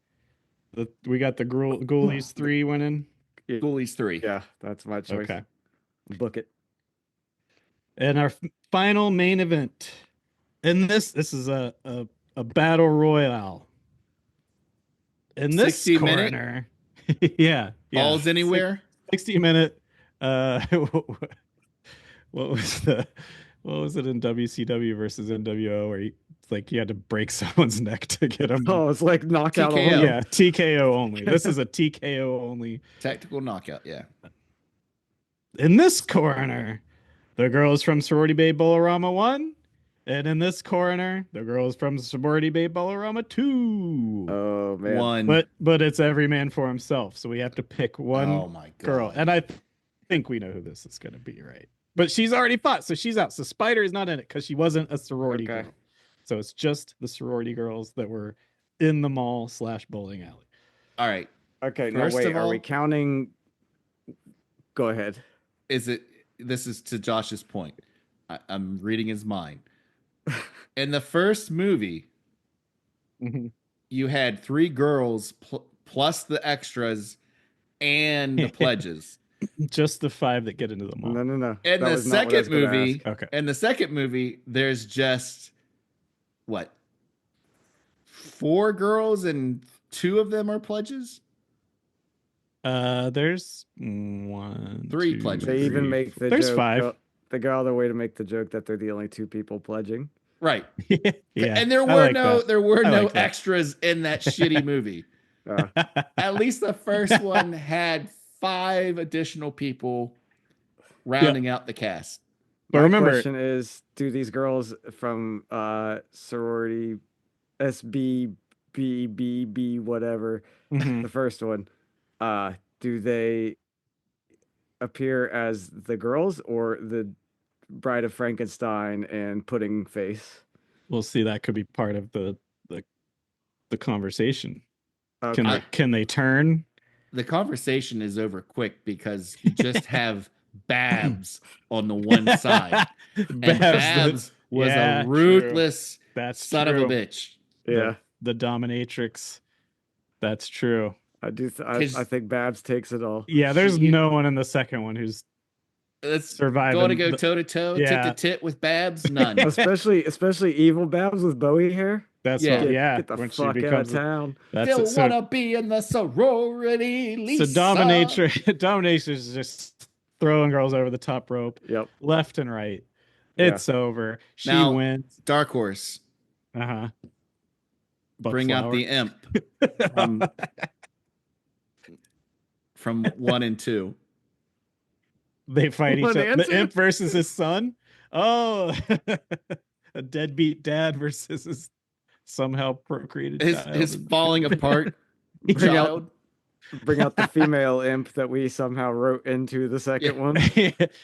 We got the Ghoulies 3 winning. Ghoulies 3. Yeah, that's my choice. Okay. Book it. And our final main event. And this is a battle royale. In this 60-minute? corner, yeah. Balls anywhere? 60-minute. What was it in WCW versus NWO where you had to break someone's neck to get them? Oh, it's like knockout. TKO. Only. Yeah, TKO only. This is a TKO only. Tactical knockout, yeah. In this corner, the girls from Sorority Babes-Bowl-O-Rama 1. And in this corner, the girls from Sorority Babes-Bowl-O-Rama 2. Oh man. 1. But it's every man for himself. So we have to pick one Oh my god. girl. And I think we know who this is going to be, right? But she's already fought, so she's out. So Spider is not in it because she wasn't a sorority girl. So it's just the sorority girls that were in the mall / bowling alley. All right. Okay, now First wait, of are all- we counting? Go ahead. This is to Josh's point. I'm reading his mind. In the first movie, Mm-hmm. you had 3 girls plus the extras and the pledges. Just the 5 that get into the mall. No. In That the was not what I was second gonna movie, ask. Okay. in the second movie, there's just what? 4 girls and 2 of them are pledges? There's 1, 3 2, pledges. They even 3, make the There's joke. 5. They go all the way to make the joke that they're the only 2 people pledging. Right. Yeah. And there I were like that. there were I no like that. extras in that shitty movie. At least the first one had 5 additional people rounding out the cast. But My remember, question is, do these girls from sorority SBBBB whatever, Mhm. the first one, do they appear as the girls or the Bride of Frankenstein and Pudding Face? we'll see. That could be part of the conversation. Okay. Can they turn? The conversation is over quick because you just have Babs on the one side. And Babs was yeah, a ruthless That's son true. of a bitch. Yeah, The dominatrix. That's true. I do. I 'Cause- think Babs takes it all. Yeah, there's She- no one in the second one who's Let's surviving. going to go toe to toe, tit Yeah. to tit with Babs. None. Especially evil Babs with Bowie hair. That's Yeah. what, yeah. Get the when she fuck out of becomes town. that's Still it. So, wanna be in the sorority, Lisa. so dominatrix is just throwing girls over the top rope, Yep. left and right. Yeah. It's over. She Now- wins. Dark Horse. Uh-huh. Bring out the imp from 1 and 2. They fight each What other. answer? The imp versus his son. Oh, a deadbeat dad versus his somehow procreated child. His falling apart Bring child. Bring out the female imp that we somehow wrote into the second Yeah. one.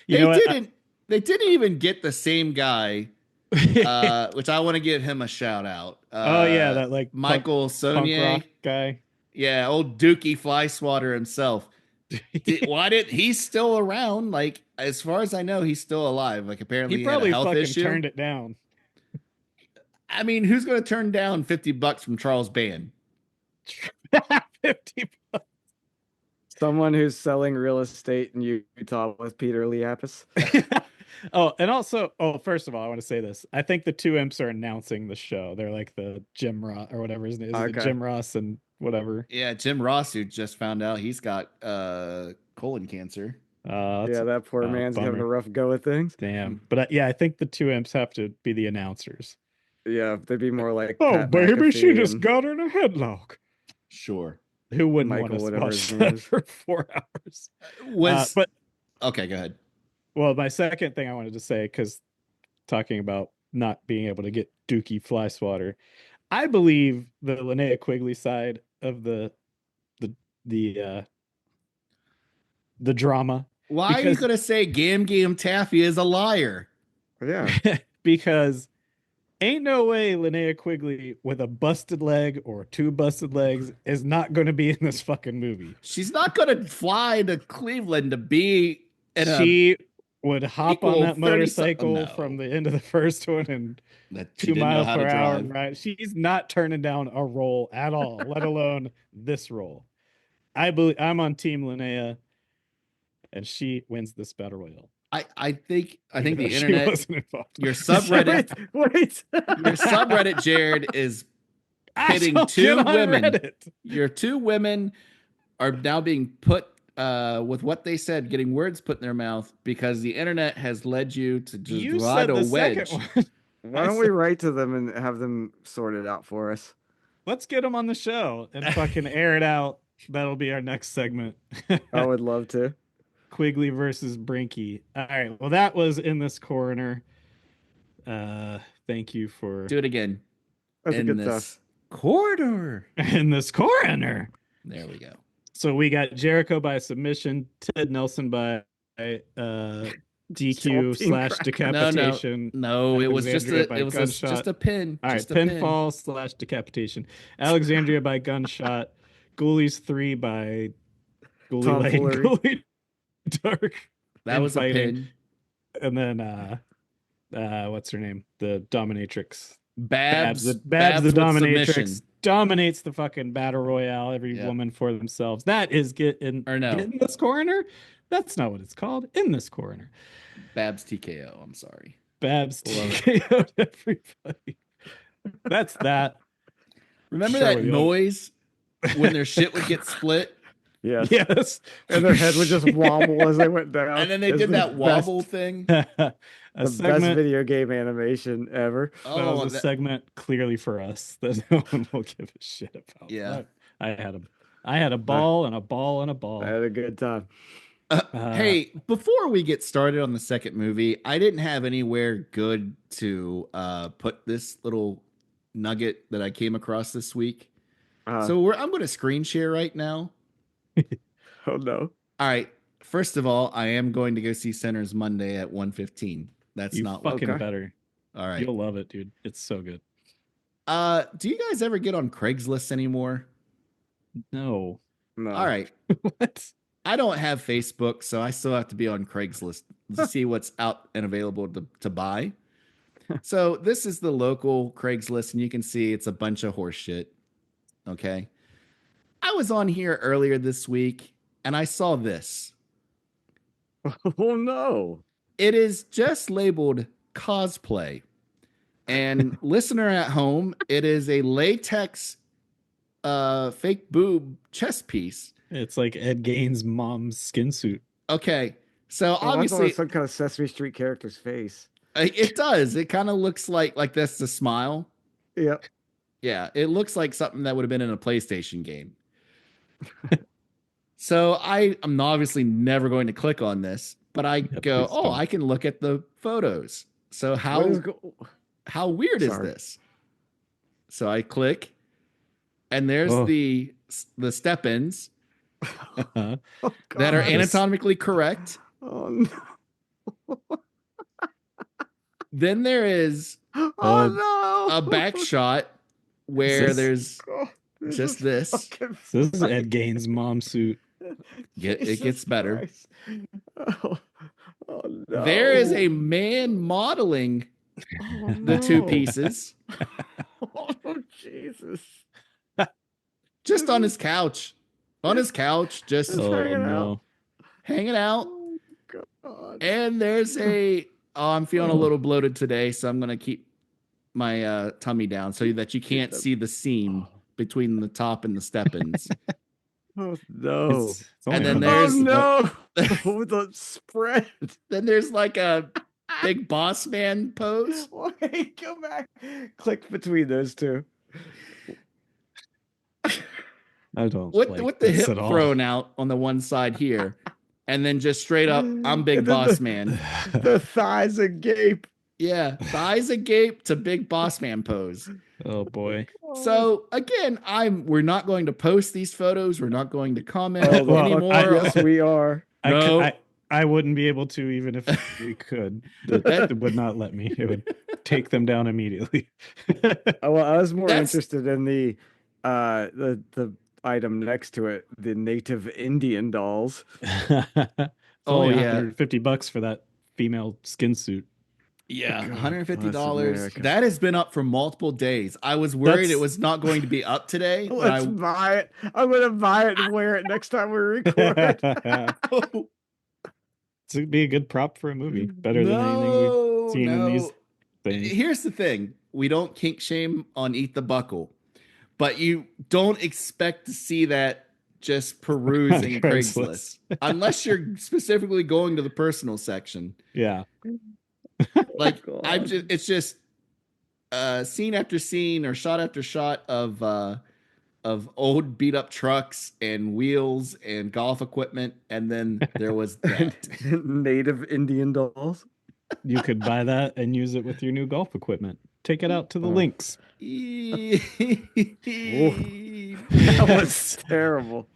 You know what? They didn't even get the same guy, which I want to give him a shout out. Oh yeah, that like Michael punk Sonier. rock guy. Yeah, old Dukey Flyswatter himself. Why didn't he's still around? Like, as far as I know, he's still alive. Like, apparently He he had probably a health fucking issue. turned it down. I mean, who's going to turn down $50 from Charles Band? 50 Someone who's selling real estate in Utah with Peter Liapis. Oh, and also, first of all, I want to say this. I think the 2 imps are announcing the show. They're like the Jim Ross or whatever his name is. Okay. Jim Ross and whatever. Yeah, Jim Ross, who just found out he's got colon cancer. Yeah, that poor man's having bummer. a rough go of things. Damn. But yeah, I think the 2 imps have to be the announcers. Yeah, they'd be more like. Oh, Pat baby, she McAfee just and got her in a headlock. Sure. Who wouldn't Michael, want to whatever watch his name that is. for 4 hours? Was But okay, go ahead. well, my second thing I wanted to say, because talking about not being able to get Dukey Flyswatter, I believe the Linnea Quigley side of the drama. Why are you Because- going to say Gam Gam Taffy is a liar? Yeah. Because ain't no way Linnea Quigley with a busted leg or 2 busted legs is not going to be in this fucking movie. She's not going to fly to Cleveland to be She would hop on equal that 30-something- motorcycle no. from the end of the first one and that she 2 didn't know miles how per to hour drive. ride. She's not turning down a role at all, let alone this role. I'm on Team Linnea, and she wins this battle royale. I think Even the though she internet, wasn't involved. your subreddit, Wait. your subreddit, Jared, is I pitting don't two get on women. Reddit. Your 2 women are now being put with what they said, getting words put in their mouth because the internet has led you to just You ride said a the wedge. second one. Why don't we write to them and have them sort it out for us? Let's get them on the show and fucking air it out. That'll be our next segment. I would love to. Quigley versus Brinky. All right. Well, that was In This Coroner. Thank you for Do it again. That's a In good this stuff. corridor. In This Coroner. There we go. So we got Jericho by submission, Ted Nelson by DQ / decapitation. No, it was just gunshot. just a pin. All right, just a pin. pinfall / decapitation. Alexandria by gunshot. Ghoulies 3 by Ghoulie Lane, Tomfoolery. Ghoulie Dark. That was a Infighting. pin. And then what's her name? The dominatrix. Babs the with dominatrix submission. dominates the fucking battle royale. Every Yep. woman for themselves. That is In This Coroner. That's not what it's called. In This Coroner. Babs TKO. I'm sorry. Babs TKO'd everybody. That's that. Remember Sure, that we noise when their shit would get split? Yes. Yes. And their head would just wobble as they went down. And then they It's did the that wobble best- thing. A The best segment. video game animation ever. That Oh, was a segment clearly for us that no one will give a shit about. Yeah. I had a ball and a ball and a ball. I had a good time. Hey, before we get started on the second movie, I didn't have anywhere good to put this little nugget that I came across this week. So I'm going to screen share right now. Oh no. All right. First of all, I am going to go see Sinners Monday at 1:15. That's You not fucking okay. better. all right. You'll love it, dude. It's so good. Do you guys ever get on Craigslist anymore? No. No. All right. What? I don't have Facebook, so I still have to be on Craigslist to see what's out and available to buy. So this is the local Craigslist, and you can see it's a bunch of horse shit. Okay. I was on here earlier this week, and I saw this. Oh no. It is just labeled cosplay. And listener at home, it is a latex fake boob chest piece. It's like Ed Gain's mom's skin suit. Okay. So Oh, I thought it obviously was some kind of Sesame Street character's face. it does. It kind of looks like that's the smile. Yep. Yeah, it looks like something that would have been in a PlayStation game. So I'm obviously never going to click on this, but I go, please oh, don't. I can look at the photos. So What how is weird is Sorry. this? So I click, and there's Oh. the step-ins Uh-huh. Oh, that are God. anatomically correct. Oh no. Then there is Oh no. a back shot where This- there's Oh, just is this. fucking This is Ed Gain's mom's suit. It Jesus gets better. Christ. Oh no. There is a man modeling Oh, the two no. pieces Oh Jesus. just on his couch. On his couch, just Just Oh hanging out. no. hanging out. Oh God. And there's I'm feeling a little bloated today, so I'm gonna keep my tummy down so that you can't see the seam between the top and the step-ins. Oh no. It's only And then on there's- Oh the- no. Oh, the spread. Then there's like a big boss man pose. Wait, go back. Click between those two. I don't With like with the this hip at all. thrown out on the one side here, and then just straight up, I'm big And then boss the- man. The thighs agape. Yeah, thighs agape to big boss man pose. Oh boy. So again, we're not going to post these photos. We're not going to comment Oh, the anymore. fuck, yes, we are. No. I wouldn't be able to even if we could. That would not let me. It would take them down immediately. Oh, well, I was more That's- interested in the item next to it, the native Indian dolls. Oh, only yeah. $150 for that female skin suit. Yeah, God $150. bless America. That has been up for multiple days. I was worried That's- it was not going to be up today, but Let's buy it. I'm gonna buy it and wear it next time we record. It'd be a good prop for a movie. Better than anything we've seen in these things. Here's the thing. We don't kink shame on Eat the Buckle, but you don't expect to see that just perusing Craigslist unless you're specifically going to the personal section. Yeah. Like God. it's just scene after scene or shot after shot of old beat up trucks and wheels and golf equipment, and then there was that. Native Indian dolls. You could buy that and use it with your new golf equipment. Take it out to the links. That was terrible.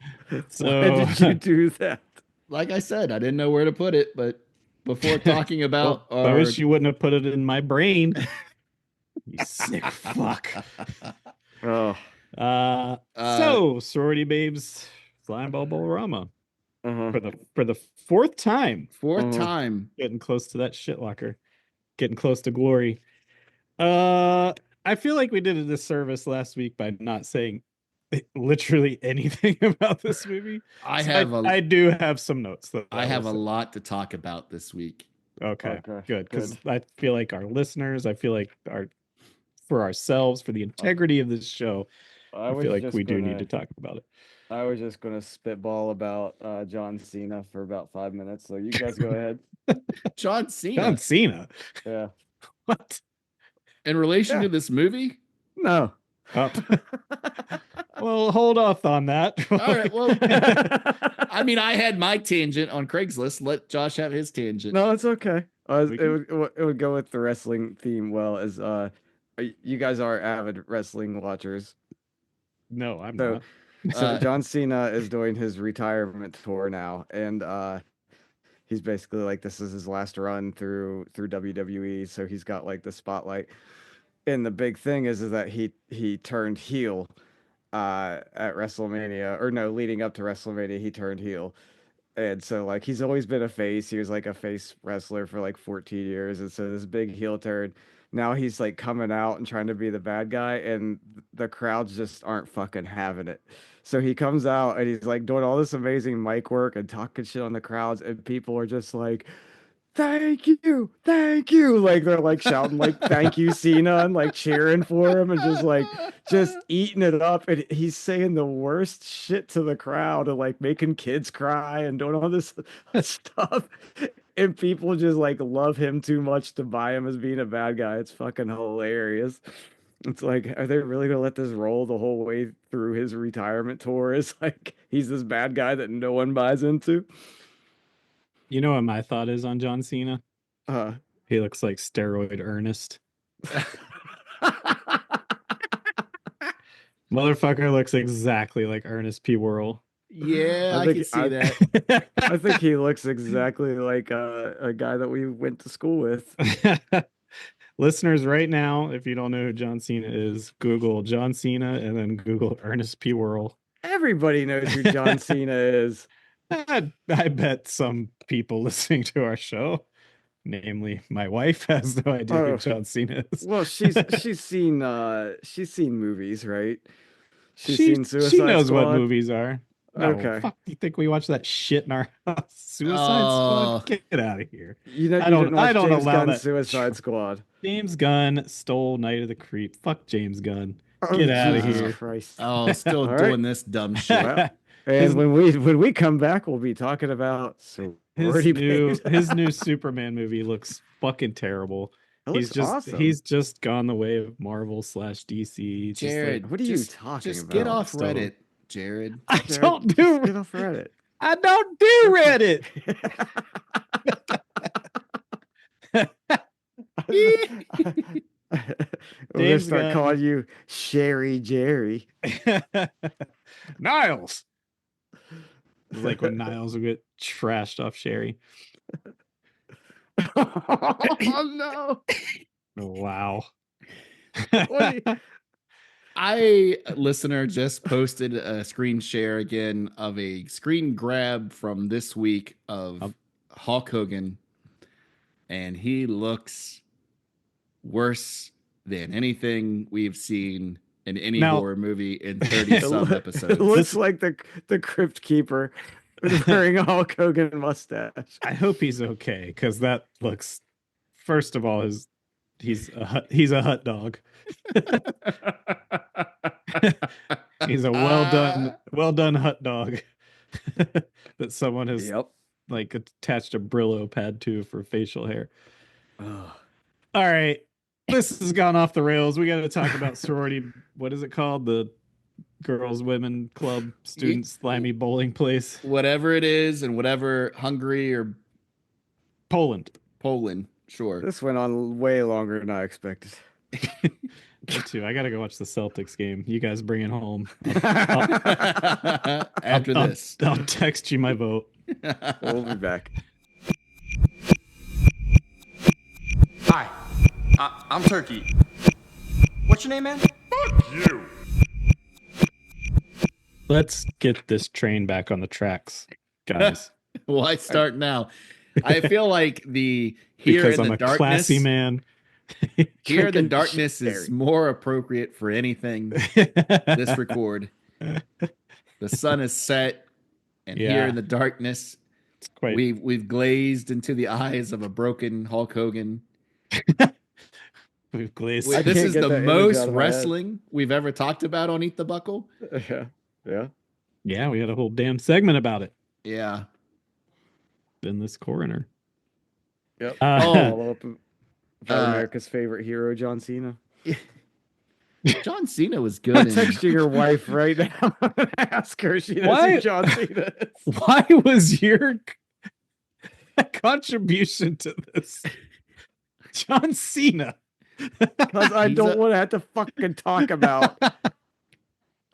So, Why did you do that? Like I said, I didn't know where to put it, but before talking about well, I wish you wouldn't have put it in my brain. You sick fuck. Oh. So Sorority Babes, Slimeball Bowl-O-Rama for the fourth time. Fourth time. Getting close to that shit locker. Getting close to glory. I feel like we did a disservice last week by not saying literally anything about this movie. I do have some notes. I have a lot to talk about this week. Okay, good. Because I feel like our listeners, I feel like for ourselves, for the integrity of this show, I feel like we do need to talk about it. I was just gonna spitball about John Cena for about 5 minutes, so you guys go ahead. John Cena. John Cena. Yeah. What? In relation to this movie? No. Well, hold off on that. All right. Well, I mean, I had my tangent on Craigslist. Let Josh have his tangent. No, it's okay. It would go with the wrestling theme well, as you guys are avid wrestling watchers. No, I'm not. So John Cena is doing his retirement tour now, and he's basically like, this is his last run through WWE, so he's got like the spotlight. And the big thing is that he turned heel at WrestleMania, or no, leading up to WrestleMania, he turned heel. And so like he's always been a face. He was like a face wrestler for like 14 years, and so this big heel turn. Now he's like coming out and trying to be the bad guy, and the crowds just aren't fucking having it. So he comes out and he's like doing all this amazing mic work and talking shit on the crowds, and people are just like, thank you, thank you. Like they're like shouting like thank you, Cena, and like cheering for him and just eating it up. And he's saying the worst shit to the crowd and like making kids cry and doing all this stuff. And people just like love him too much to buy him as being a bad guy. It's fucking hilarious. It's like, are they really gonna let this roll the whole way through his retirement tour? It's like he's this bad guy that no one buys into. You know what my thought is on John Cena? He looks like steroid Ernest. Motherfucker looks exactly like Ernest P. Worrell. Yeah, I can see that. I think he looks exactly like a guy that we went to school with. Listeners, right now, if you don't know who John Cena is, Google John Cena and then Google Ernest P. Worrell. Everybody knows who John Cena is. I bet some people listening to our show, namely my wife, has no idea who John Cena is. Well, she's seen movies, right? She's seen Suicide She knows Squad. what movies are. No, Okay. Fuck, you think we watch that shit in our house? Suicide Squad? Get out of here. You know, I don't James allow Gunn's that. Suicide Squad. James Gunn stole Night of the Creep. Fuck James Gunn. Get out of Jesus here. Christ. Oh, still All doing right. this dumb shit. Well, and when we come back, we'll be talking about Sorority Babes. his new Superman movie looks fucking terrible. It looks awesome. He's just gone the way of Marvel / DC. It's just Jared, like, what are you talking just about? get off Still. Reddit, Jared. I Jared, don't just do get off Reddit. I don't do Reddit. We're gonna James start Gunn. calling you Sherry Jerry. Niles. It's like when Niles would get trashed off Sherry. Oh no! Wow. Listener just posted a screen share again of a screen grab from this week of Hulk Hogan, and he looks worse than anything we've seen in any Now- horror movie in 30 some It episodes. looks like the Crypt Keeper wearing a Hulk Hogan mustache. I hope he's okay, because that looks, first of all, he's a hut dog. He's a well done hut dog that someone has like attached a Brillo pad to for facial hair. Ugh. All right, this has gone off the rails. We got to talk about sorority. What is it called? The girls, women club, student slimy bowling place. Whatever it is, and whatever Hungary or Poland. Sure. This went on way longer than I expected. Me too. I gotta go watch the Celtics game. You guys bring it home. After this, I'll text you my vote. We'll be back. Hi, I'm Turkey. What's your name, man? Fuck you. Let's get this train back on the tracks, guys. Why start now? I feel like here Because in I'm the a darkness, classy man. here in the Drinking darkness is sherry. more appropriate for anything this record. The sun is set, and here Yeah. in the darkness, It's quite. we've glazed into the eyes of a broken Hulk Hogan. We've glazed. I This can't is get the that image most out of my head. wrestling we've ever talked about on Eat the Buckle. Yeah. Yeah, we had a whole damn segment about it Yeah. in this coroner. Yep. Oh. Follow up about America's favorite hero, John Cena. John Cena was good. I'm in- texting your wife right now and ask her if she knows Why? who John Cena is. Why was your contribution to this John Cena? Because I He's don't a- want to have to fucking talk about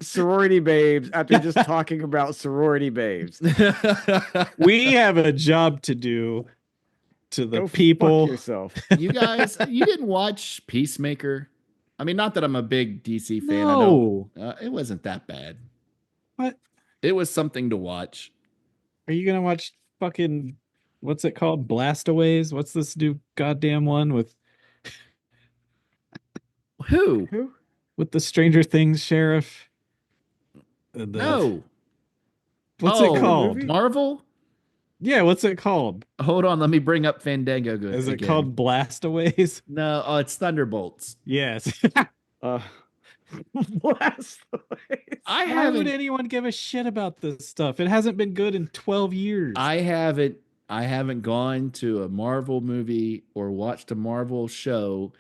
sorority babes after just talking about sorority babes. We have a job to do to the Go fuck people. yourself. You guys, you didn't watch Peacemaker? I mean, not that I'm a big DC fan. I know No. it wasn't that bad. What? It was something to watch. Are you gonna watch fucking what's it called? Blastaways? What's this new goddamn one with Who? the Stranger Things sheriff? No. What's Oh, it called? movie? Marvel? Yeah, what's it called? Hold on, let me bring up Fandango. Is it again. called Blastaways? No, oh, it's Thunderbolts. Yes. Blast. I Why would haven't anyone give a shit about this stuff? It hasn't been good in 12 years. I haven't gone to a Marvel movie or watched a Marvel show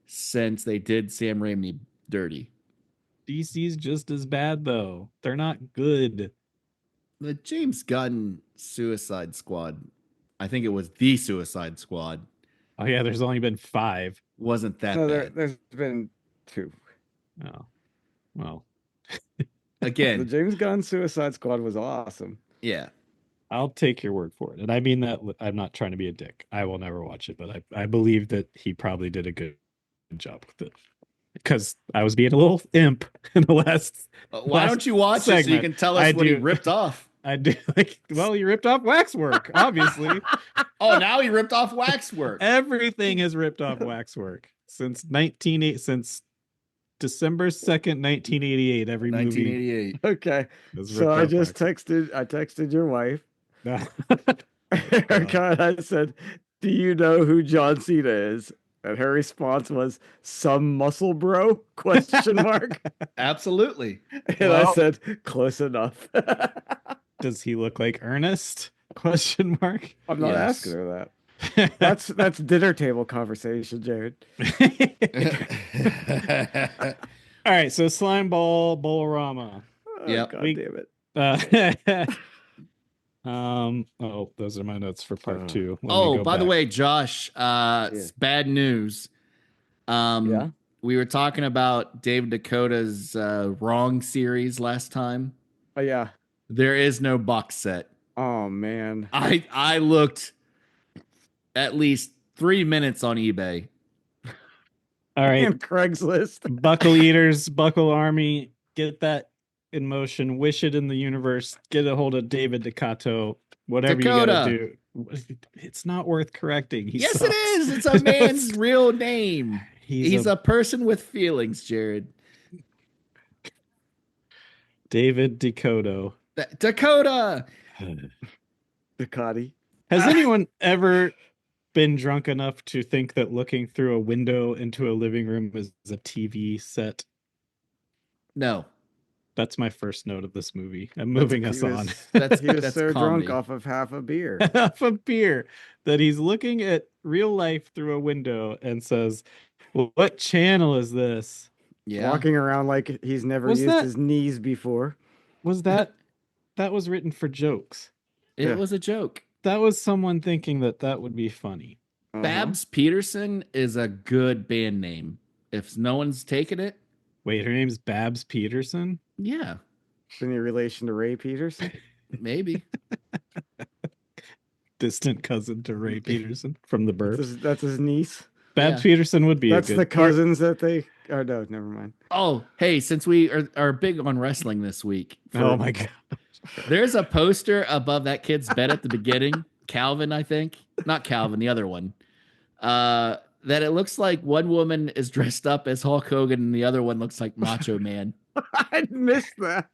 since they did Sam Raimi dirty. DC's just as bad though. They're not good. The James Gunn Suicide Squad, I think it was the Suicide Squad, Oh yeah, there's only been 5. wasn't that No, bad. there's been 2. Oh. Well, The Again, James Gunn Suicide Squad was awesome. yeah. I'll take your word for it. And I mean that I'm not trying to be a dick. I will never watch it, but I believe that he probably did a good job with it. Because I was being a little imp in the last. Why last don't you watch it so you segment. can tell us I what he do. ripped off? I did like, well, you ripped off Waxwork, obviously. Oh, now he ripped off Waxwork. Everything has ripped off Waxwork since December 2nd, 1988. Every movie 1988. Okay. has So I ripped off just texted your wife. Waxwork. Erica, and I said, "Do you know who John Cena is?" And her response was, "Some muscle bro?" Question mark. Absolutely. And I Well- said, "Close enough." Does he look like Ernest? Question mark. I'm not Yes. asking her that. That's dinner table conversation, Jared. All right, so Slimeball Bowl-O-Rama. Oh, Yep. God We- damn it. Oh, those are my notes for part 2. Let me Oh, go by the back. way, Josh, it's bad news. Yeah. We were talking about Dave Dakota's Wrong series last time. Oh yeah. There is no box set. Oh man. I looked at least 3 minutes on eBay. All right, And Craigslist. Buckle Eaters, Buckle Army, get that in motion. Wish it in the universe. Get a hold of David Ducato. Whatever you Dakota. gotta do. It's not worth correcting. He Yes, sucks. it is. It's a man's real name. He's a a person with feelings, Jared. David Dakota. Dakota. Ducati. Has anyone ever been drunk enough to think that looking through a window into a living room is a TV set? No. That's my first note of this movie. I'm moving us on. He was That's so comedy. drunk off of half a beer. Half a beer that he's looking at real life through a window and says, well, what channel is this? Yeah. Walking around like he's never Was used that- his knees before. Was that was written for jokes? It Yeah. was a joke. That was someone thinking that would be funny. Uh-huh. Babs Peterson is a good band name. If no one's taken it, Wait, her name's Babs Peterson? yeah, Any relation to Ray Peterson? maybe. Distant cousin to Ray Peterson from the Burbs. That's his niece. Babs Yeah. Peterson would be That's a good... the cousins that they. Oh no, never mind. Oh, hey, since we are big on wrestling this week, Oh my god. there's a poster above that kid's bed at the beginning. Calvin, I think. Not Calvin, the other one. That it looks like one woman is dressed up as Hulk Hogan and the other one looks like Macho Man. I missed that.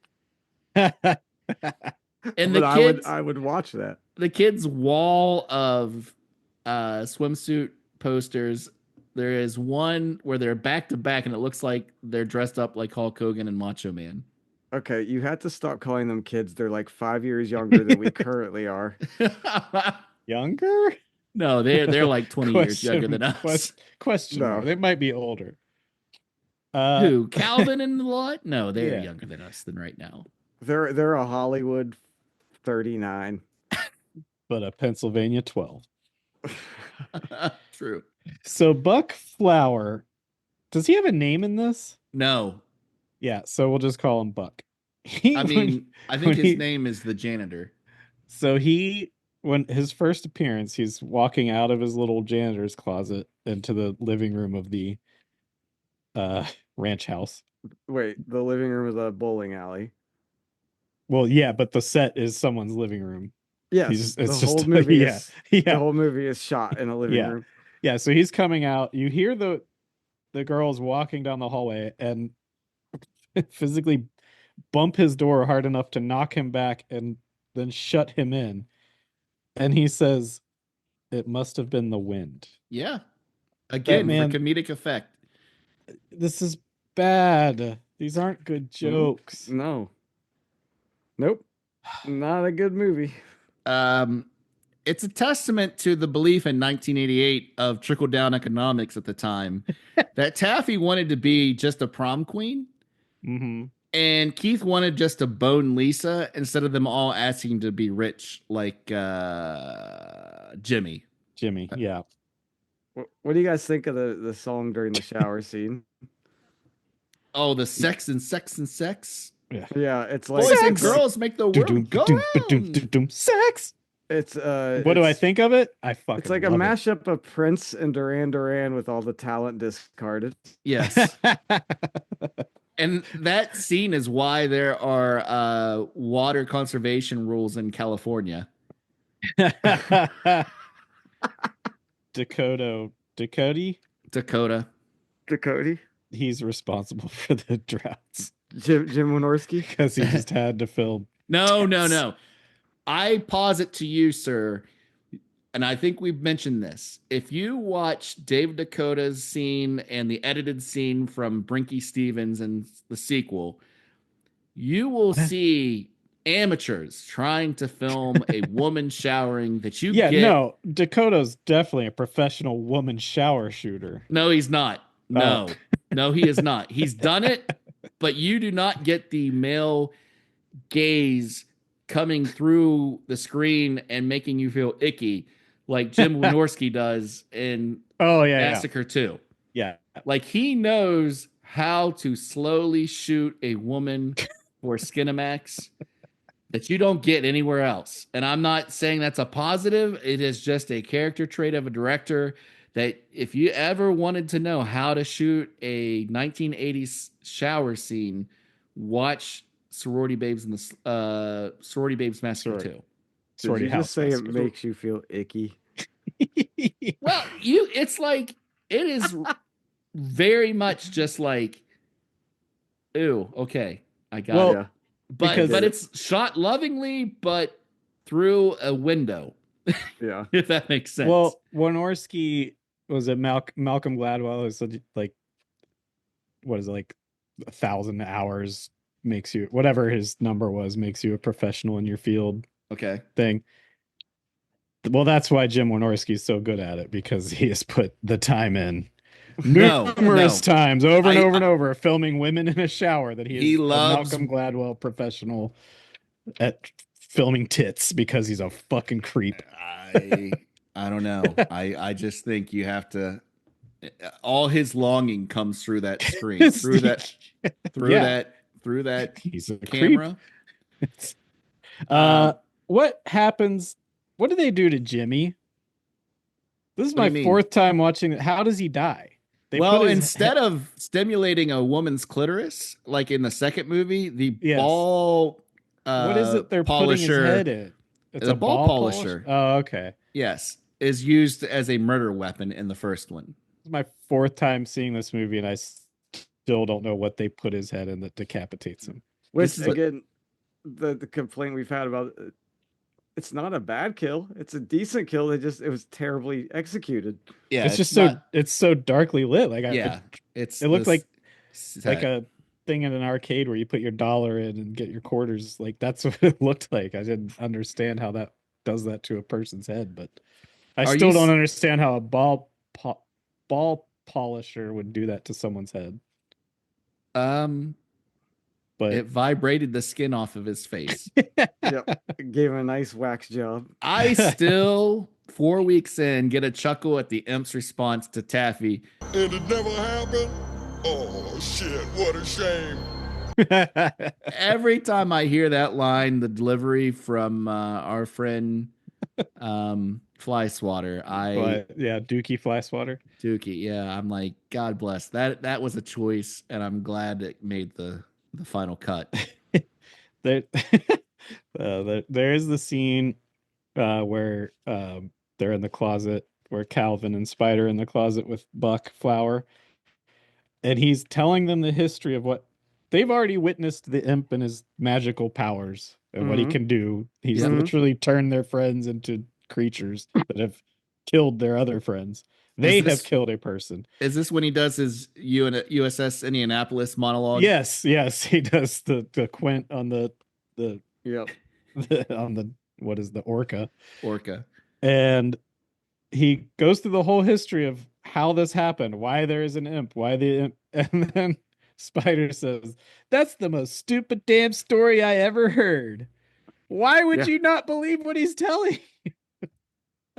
And But I would watch that. the kids' wall of swimsuit posters, there is one where they're back to back and it looks like they're dressed up like Hulk Hogan and Macho Man. Okay, you had to stop calling them kids. They're like 5 years younger than we currently are. Younger? No, they're like 20 years younger than us. Question No. mark. They might be older. Who? Calvin and the lot? No, they're Yeah. younger than us than right now. They're a Hollywood 39. But a Pennsylvania 12. True. So Buck Flower, does he have a name in this? No. Yeah, so we'll just call him Buck. I mean, I think when his he- name is the janitor. So when his first appearance, he's walking out of his little janitor's closet into the living room of the ranch house. Wait, the living room is a bowling alley. Well, yeah, but the set is someone's living room. Yes, It's the just whole movie yeah, is yeah, the whole movie is shot in a living Yeah. room. yeah. So he's coming out. You hear the girls walking down the hallway and physically bump his door hard enough to knock him back and then shut him in. And he says, "It must have been the wind." Yeah. Again, man- for comedic effect. This is bad. These aren't good jokes. No. Nope. Not a good movie. It's a testament to the belief in 1988 of trickle down economics at the time that Taffy wanted to be just a prom queen Mm-hmm. and Keith wanted just to bone Lisa instead of them all asking to be rich like Jimmy. Jimmy, yeah. What do you guys think of the song during the shower scene? Oh, the sex and sex and sex. Yeah, it's like Boys and Sex. girls make the world go round. Sex. it's What do I think of it? I fucking It's like a love mashup of Prince and Duran Duran with all the talent discarded. Yes. And that scene is why there are water conservation rules in California. it. Dakota, Dakota, he's responsible for the droughts Jim Wynorski. because he just had to film. No. I posit to you, sir, and I think we've mentioned this. If you watch Dave Dakota's scene and the edited scene from Brinky Stevens and the sequel, you will see amateurs trying to film a woman showering that you Yeah, get. no, Dakota's definitely a professional woman shower shooter. No, he's not. No, Oh. no, he is not. He's done it, but you do not get the male gaze coming through the screen and making you feel icky like Jim Wynorski does in Oh yeah, Massacre 2. yeah. Like he knows how to slowly shoot a woman for Skinamax that you don't get anywhere else. And I'm not saying that's a positive. It is just a character trait of a director that if you ever wanted to know how to shoot a 1980s shower scene, watch Sorority Babes and the Sorority Babes Massacre 2. Did you just say it House. makes you feel icky? Well, it's like it is very much just like, ew, okay, I got Well, it. Yeah. because- But it's shot lovingly, but through a window. Yeah. If that makes sense. Well, Wynorski was it Malcolm Gladwell is like, what is it, like 1,000 hours makes you, whatever his number was, makes you a professional in your field okay. thing. Well, that's why Jim Wynorski is so good at it, because he has put the time in numerous times over and over and over, filming women in a shower, that he is loves a Malcolm Gladwell professional at filming tits because he's a fucking creep. I don't know. I just think you have to. All his longing comes through that screen, through that He's a camera. Creep. What happens? What do they do to Jimmy? This is What do my you mean? 4th time watching it. How does he die? Instead of stimulating a woman's clitoris, like in the second movie, the ball. What is it they're polisher, putting his head in? It's the a ball polisher. Oh, okay. Yes, is used as a murder weapon in the first one. This is my 4th time seeing this movie, and I still don't know what they put his head in that decapitates him. Which again, the complaint we've had about it's not a bad kill. It's a decent kill. It was terribly executed. Yeah, it's just it's so darkly lit. Like it looked like a thing in an arcade where you put your dollar in and get your quarters. Like that's what it looked like. I didn't understand how that does that to a person's head, but I still don't understand how a ball polisher would do that to someone's head. But it vibrated the skin off of his face. Yep. Gave him a nice wax job. I still, 4 weeks in, get a chuckle at the imp's response to Taffy. And it never happened? Oh, shit, what a shame. Every time I hear that line, the delivery from our friend Flyswatter, Dukey Flyswatter. Dukey, yeah, I'm like, God bless. That was a choice, and I'm glad it made the final cut. There is the scene where they're in the closet, where Calvin and Spider in the closet with Buck Flower, and he's telling them the history of what they've already witnessed, the imp and his magical powers and what he can do. He's literally turned their friends into creatures that have killed their other friends. They have killed a person. Is this when he does his USS Indianapolis monologue? Yes, he does the Quint on the on the what is the Orca, and he goes through the whole history of how this happened, why there is an imp, why the imp, and then Spider says, "That's the most stupid damn story I ever heard. Why would you not believe what he's telling?"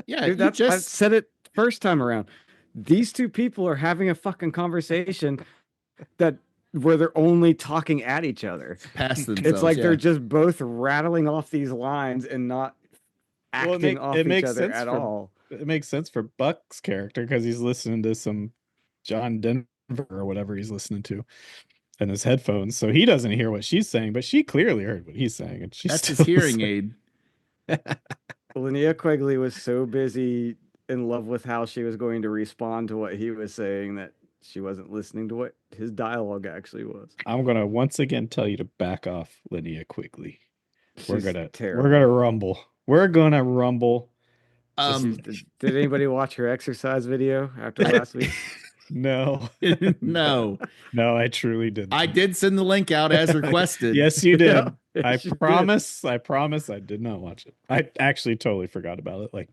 Yeah, dude, I said it first time around. These two people are having a fucking conversation where they're only talking at each other. Past themselves, it's like they're just both rattling off these lines and not acting off each other at all. It makes sense for Buck's character because he's listening to some John Denver or whatever he's listening to in his headphones, so he doesn't hear what she's saying, but she clearly heard what he's saying, and that's his hearing aid. Linnea Quigley was so busy in love with how she was going to respond to what he was saying that she wasn't listening to what his dialogue actually was. I'm gonna once again tell you to back off, Linnea Quigley. We're gonna rumble. We're gonna rumble. Did anybody watch her exercise video after last week? No. No, I truly didn't. I did send the link out as requested. Yes, you did. I promise I did not watch it. I actually totally forgot about it. Like,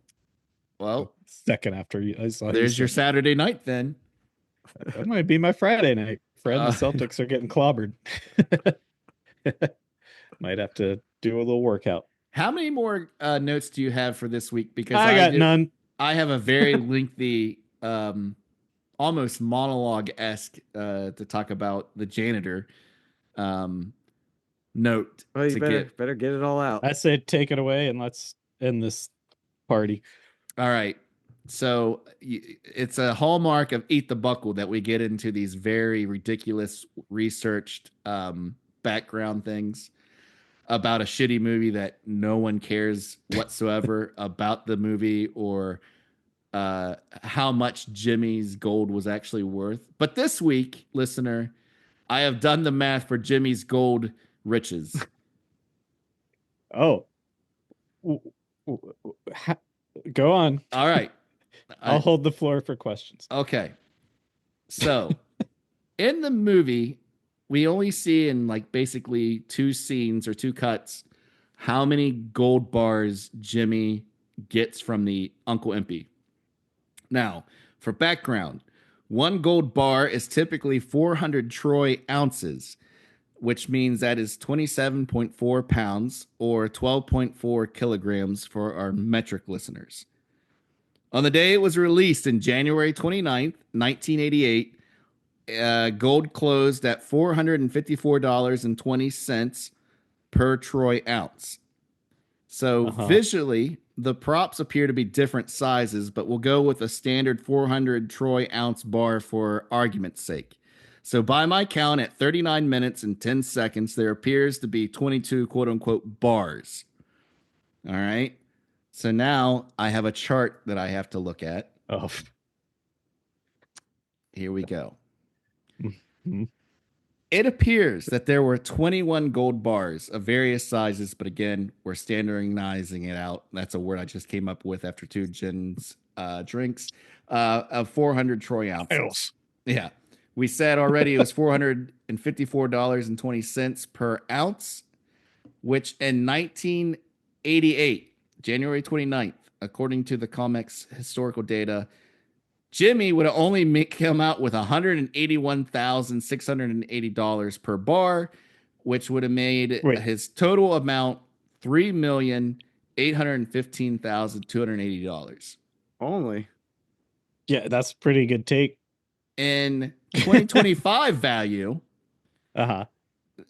well, second after I saw. There's your Saturday night then. That might be my Friday night. Fred, the Celtics are getting clobbered. Might have to do a little workout. How many more notes do you have for this week? Because I got none. I have a very lengthy, almost monologue-esque to talk about the janitor note. Well, you better get it all out. I say take it away and let's end this party. All right. So it's a hallmark of Eat the Buckle that we get into these very ridiculous researched background things. about a shitty movie that no one cares whatsoever about the movie or how much Jimmy's gold was actually worth. But this week, listener, I have done the math for Jimmy's gold riches. Oh. Go on. All right. I'll hold the floor for questions. Okay. So in the movie, we only see in like basically 2 scenes or 2 cuts how many gold bars Jimmy gets from the Uncle Impy. Now, for background, 1 gold bar is typically 400 troy ounces, which means that is 27.4 pounds or 12.4 kilograms for our metric listeners. On the day it was released in January 29th, 1988, gold closed at $454.20 per troy ounce. So visually, the props appear to be different sizes, but we'll go with a standard 400 troy ounce bar for argument's sake. So by my count, at 39 minutes and 10 seconds, there appears to be 22 quote unquote bars. All right. So now I have a chart that I have to look at. Oh. Here we go. Mm-hmm. It appears that there were 21 gold bars of various sizes, but again, we're standardizing it out. That's a word I just came up with after 2 gins drinks of 400 troy ounces. Yeah. We said already it was $454.20 per ounce, which in 1988, January 29th, according to the Comex historical data, Jimmy would have only come out with $181,680 per bar, which would have made his total amount $3,815,280. Only. Yeah, that's a pretty good take. In 2025 value, as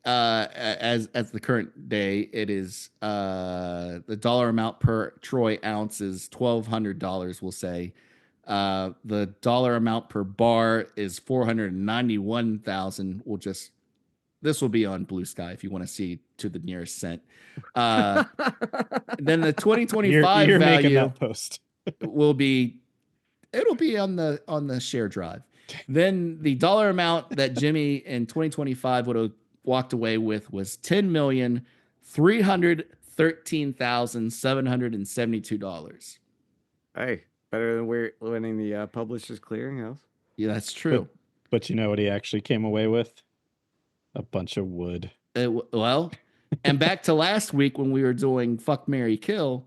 the current day, it is the dollar amount per troy ounce is $1,200. We'll say the dollar amount per bar is $491,000. This will be on Blue Sky if you want to see to the nearest cent. Then the 2025 you're value making that post. it'll be on the share drive. Then the dollar amount that Jimmy in 2025 would have walked away with was $10,313,772. Hey, better than we're winning the Publishers Clearinghouse. Yeah, that's true. But you know what he actually came away with? A bunch of wood. Well, and back to last week when we were doing Fuck, Marry, Kill,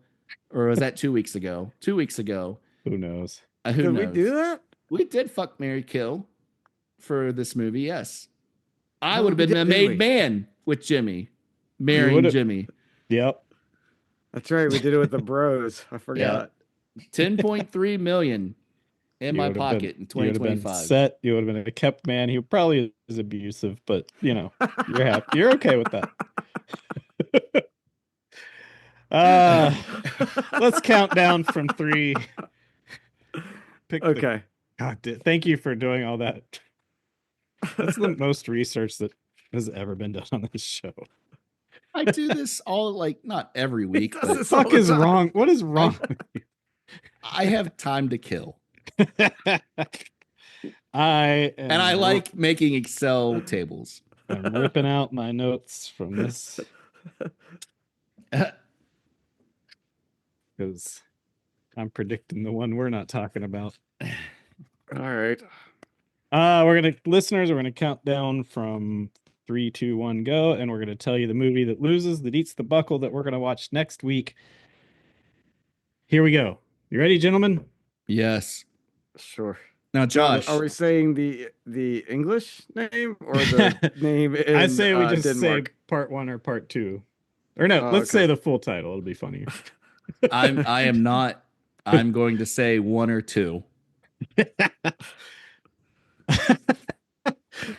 or was that 2 weeks ago? 2 weeks ago. Who knows? Did we do that? We did Fuck, Marry, Kill for this movie, yes. I would have been the made man with Jimmy, marrying Jimmy. Yep. That's right. We did it with the bros. I forgot. Yeah. $10.3 million in my pocket in 2025. You would have been a kept man. He probably is abusive, but you know, you're happy. You're okay with that. Let's count down from 3. Okay. God, thank you for doing all that. That's the most research that has ever been done on this show. I do this not every week. What the fuck is wrong? What is wrong with you? I have time to kill. I like making Excel tables. I'm ripping out my notes from this because I'm predicting the one we're not talking about. All right. We're gonna count down from 3, 2, 1, go, and we're gonna tell you the movie that loses, that eats the buckle, that we're gonna watch next week. Here we go. You ready, gentlemen? Yes. Sure. Now, Josh, are we saying the English name or the name in I say we just Denmark? say part 1 or part 2. Or no, let's say the full title. It'll be funnier. I am not. I'm going to say 1 or 2.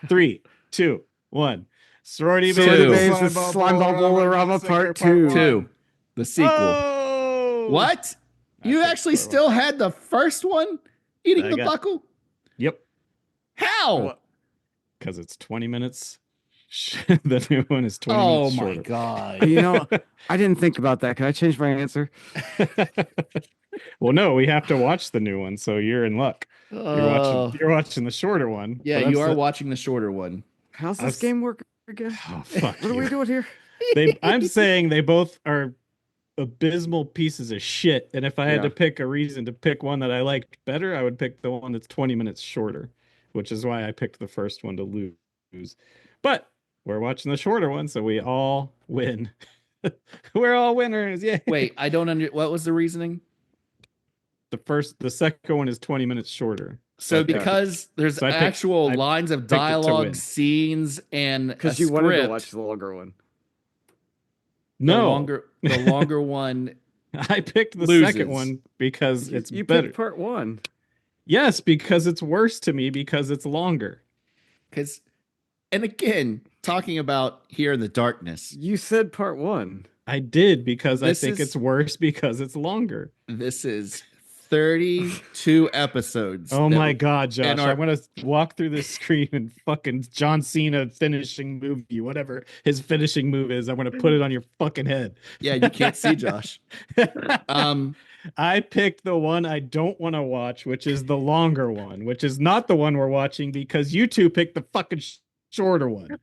3, 2, 1. Sorority Sorority Babes, Babes, Slimeball Bowl-O-Rama Part 2. 2. The sequel. Oh! What? You actually still had the first one? Eating the buckle? Yep. How? Because it's 20 minutes The new one is 20 Oh minutes my shorter. god. You know, I didn't think about that. Can I change my answer? Well, no, we have to watch the new one, so you're in luck. You're watching the shorter one. Yeah, but you are watching the shorter one. How's this game work again? Oh, fuck What are you. we doing here? I'm saying they both are abysmal pieces of shit, and if I had to pick a reason to pick one that I liked better, I would pick the one that's 20 minutes shorter, which is why I picked the first one to lose. But we're watching the shorter one, so we all win. We're all winners. Yeah. Wait, I don't what was the reasoning? The second one is 20 minutes shorter. So because there's So actual lines of picked it to dialogue, win. scenes, and Because a you wanted to script, watch the longer one. No, the longer one. I picked the loses. second one because it's You better. picked part one. Yes, because it's worse to me because it's longer. And again, talking about Here in the Darkness. You said part one. I did because I think it's worse because it's longer. This is 32 episodes. Oh my God, Josh. and I want to walk through this screen and fucking John Cena finishing movie, whatever his finishing move is. I want to put it on your fucking head. Yeah, you can't see Josh. I picked the one I don't want to watch, which is the longer one, which is not the one we're watching because you two picked the fucking shorter one.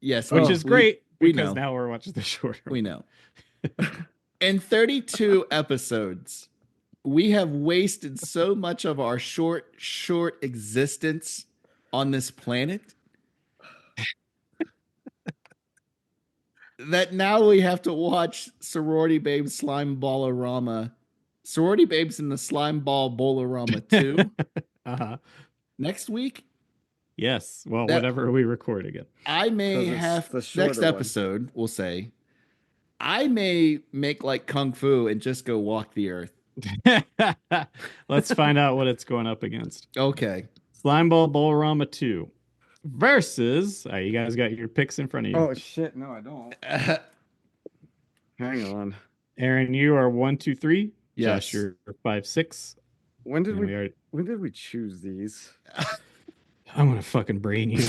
Yes, which is great we because know. now we're watching the shorter one. We know. In 32 episodes, we have wasted so much of our short existence on this planet that now we have to watch Sorority Babes Slimeball Bowl-O-Rama. Sorority Babes in the Slimeball Bowl-O-Rama 2 next week. Yes. Well, whenever we record again. I may have next episode, we'll say, I may make like Kung Fu and just go walk the earth. Let's find out what it's going up against. Okay. Slimeball Bowl-O-Rama 2 versus you guys got your picks in front of you. Oh shit, no, I don't. Hang on. Aaron, you are 1, 2, 3. Yes. Josh, you're 5, 6. When did we choose these? I'm gonna fucking brain you.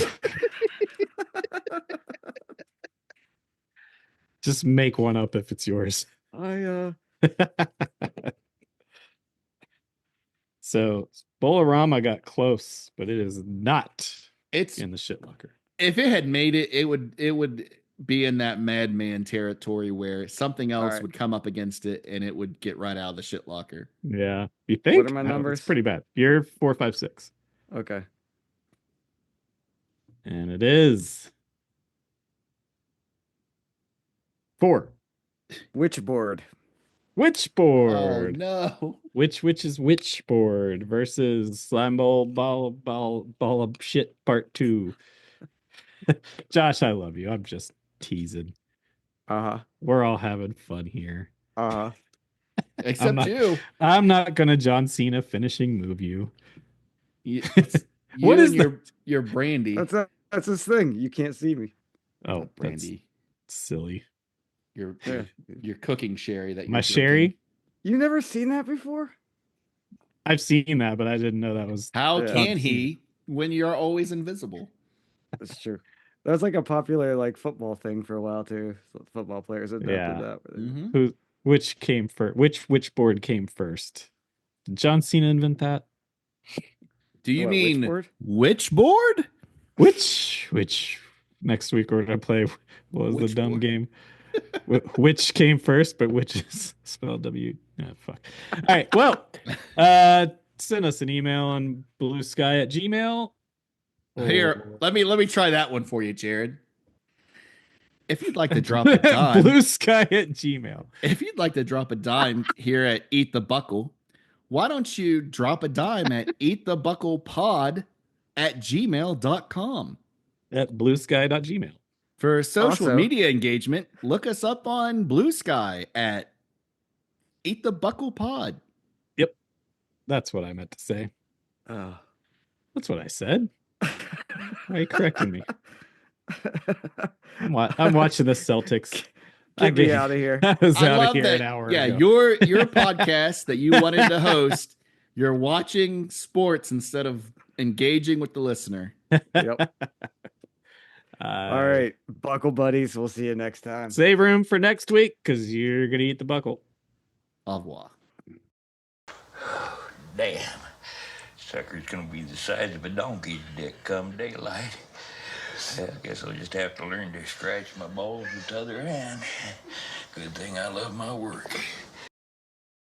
Just make one up if it's yours. So Bowl-O-Rama got close, but it is not in the shit locker. If it had made it, it would be in that madman territory where something else would come up against it and it would get right out of the shit locker. Yeah. You think? What are my numbers? It's pretty bad. You're 4, 5, 6. Okay. And it is 4. Witchboard. Witchboard. Oh no. Which is Witchboard versus Slimeball Ball of Shit Part 2. Josh, I love you. I'm just teasing. We're all having fun here. Except you. I'm not gonna John Cena finishing move you. What is your brandy? That's his thing. You can't see me. Oh, brandy. Silly. Your cooking sherry that my sherry. You never seen that before? I've seen that, but I didn't know that was. How can he when you're always invisible? That's true. That was like a popular like football thing for a while too. So football players adopted that. Which came first? Which board came first? Did John Cena invent that? Do you mean Witchboard? which board? Which next week we're gonna play what was the dumb game? Which came first, but which is spelled W. Fuck. All right. Well, send us an email on bluesky@gmail. Here, let me try that one for you, Jared. If you'd like to drop a dime, bluesky@gmail. If you'd like to drop a dime here at Eat the Buckle, why don't you drop a dime at eatthebucklepod@gmail.com. At bluesky.gmail. For social media engagement, look us up on Blue Sky at Eat the Buckle Pod. Yep. That's what I meant to say. That's what I said. Why are you correcting me? I'm watching the Celtics. Get me out of here. I was out of here an hour ago. Your podcast that you wanted to host, you're watching sports instead of engaging with the listener. Yep. All right, buckle buddies. We'll see you next time. Save room for next week because you're gonna eat the buckle. Au revoir. Damn. Sucker's gonna be the size of a donkey's dick come daylight. I guess I'll just have to learn to scratch my balls with the other hand. Good thing I love my work.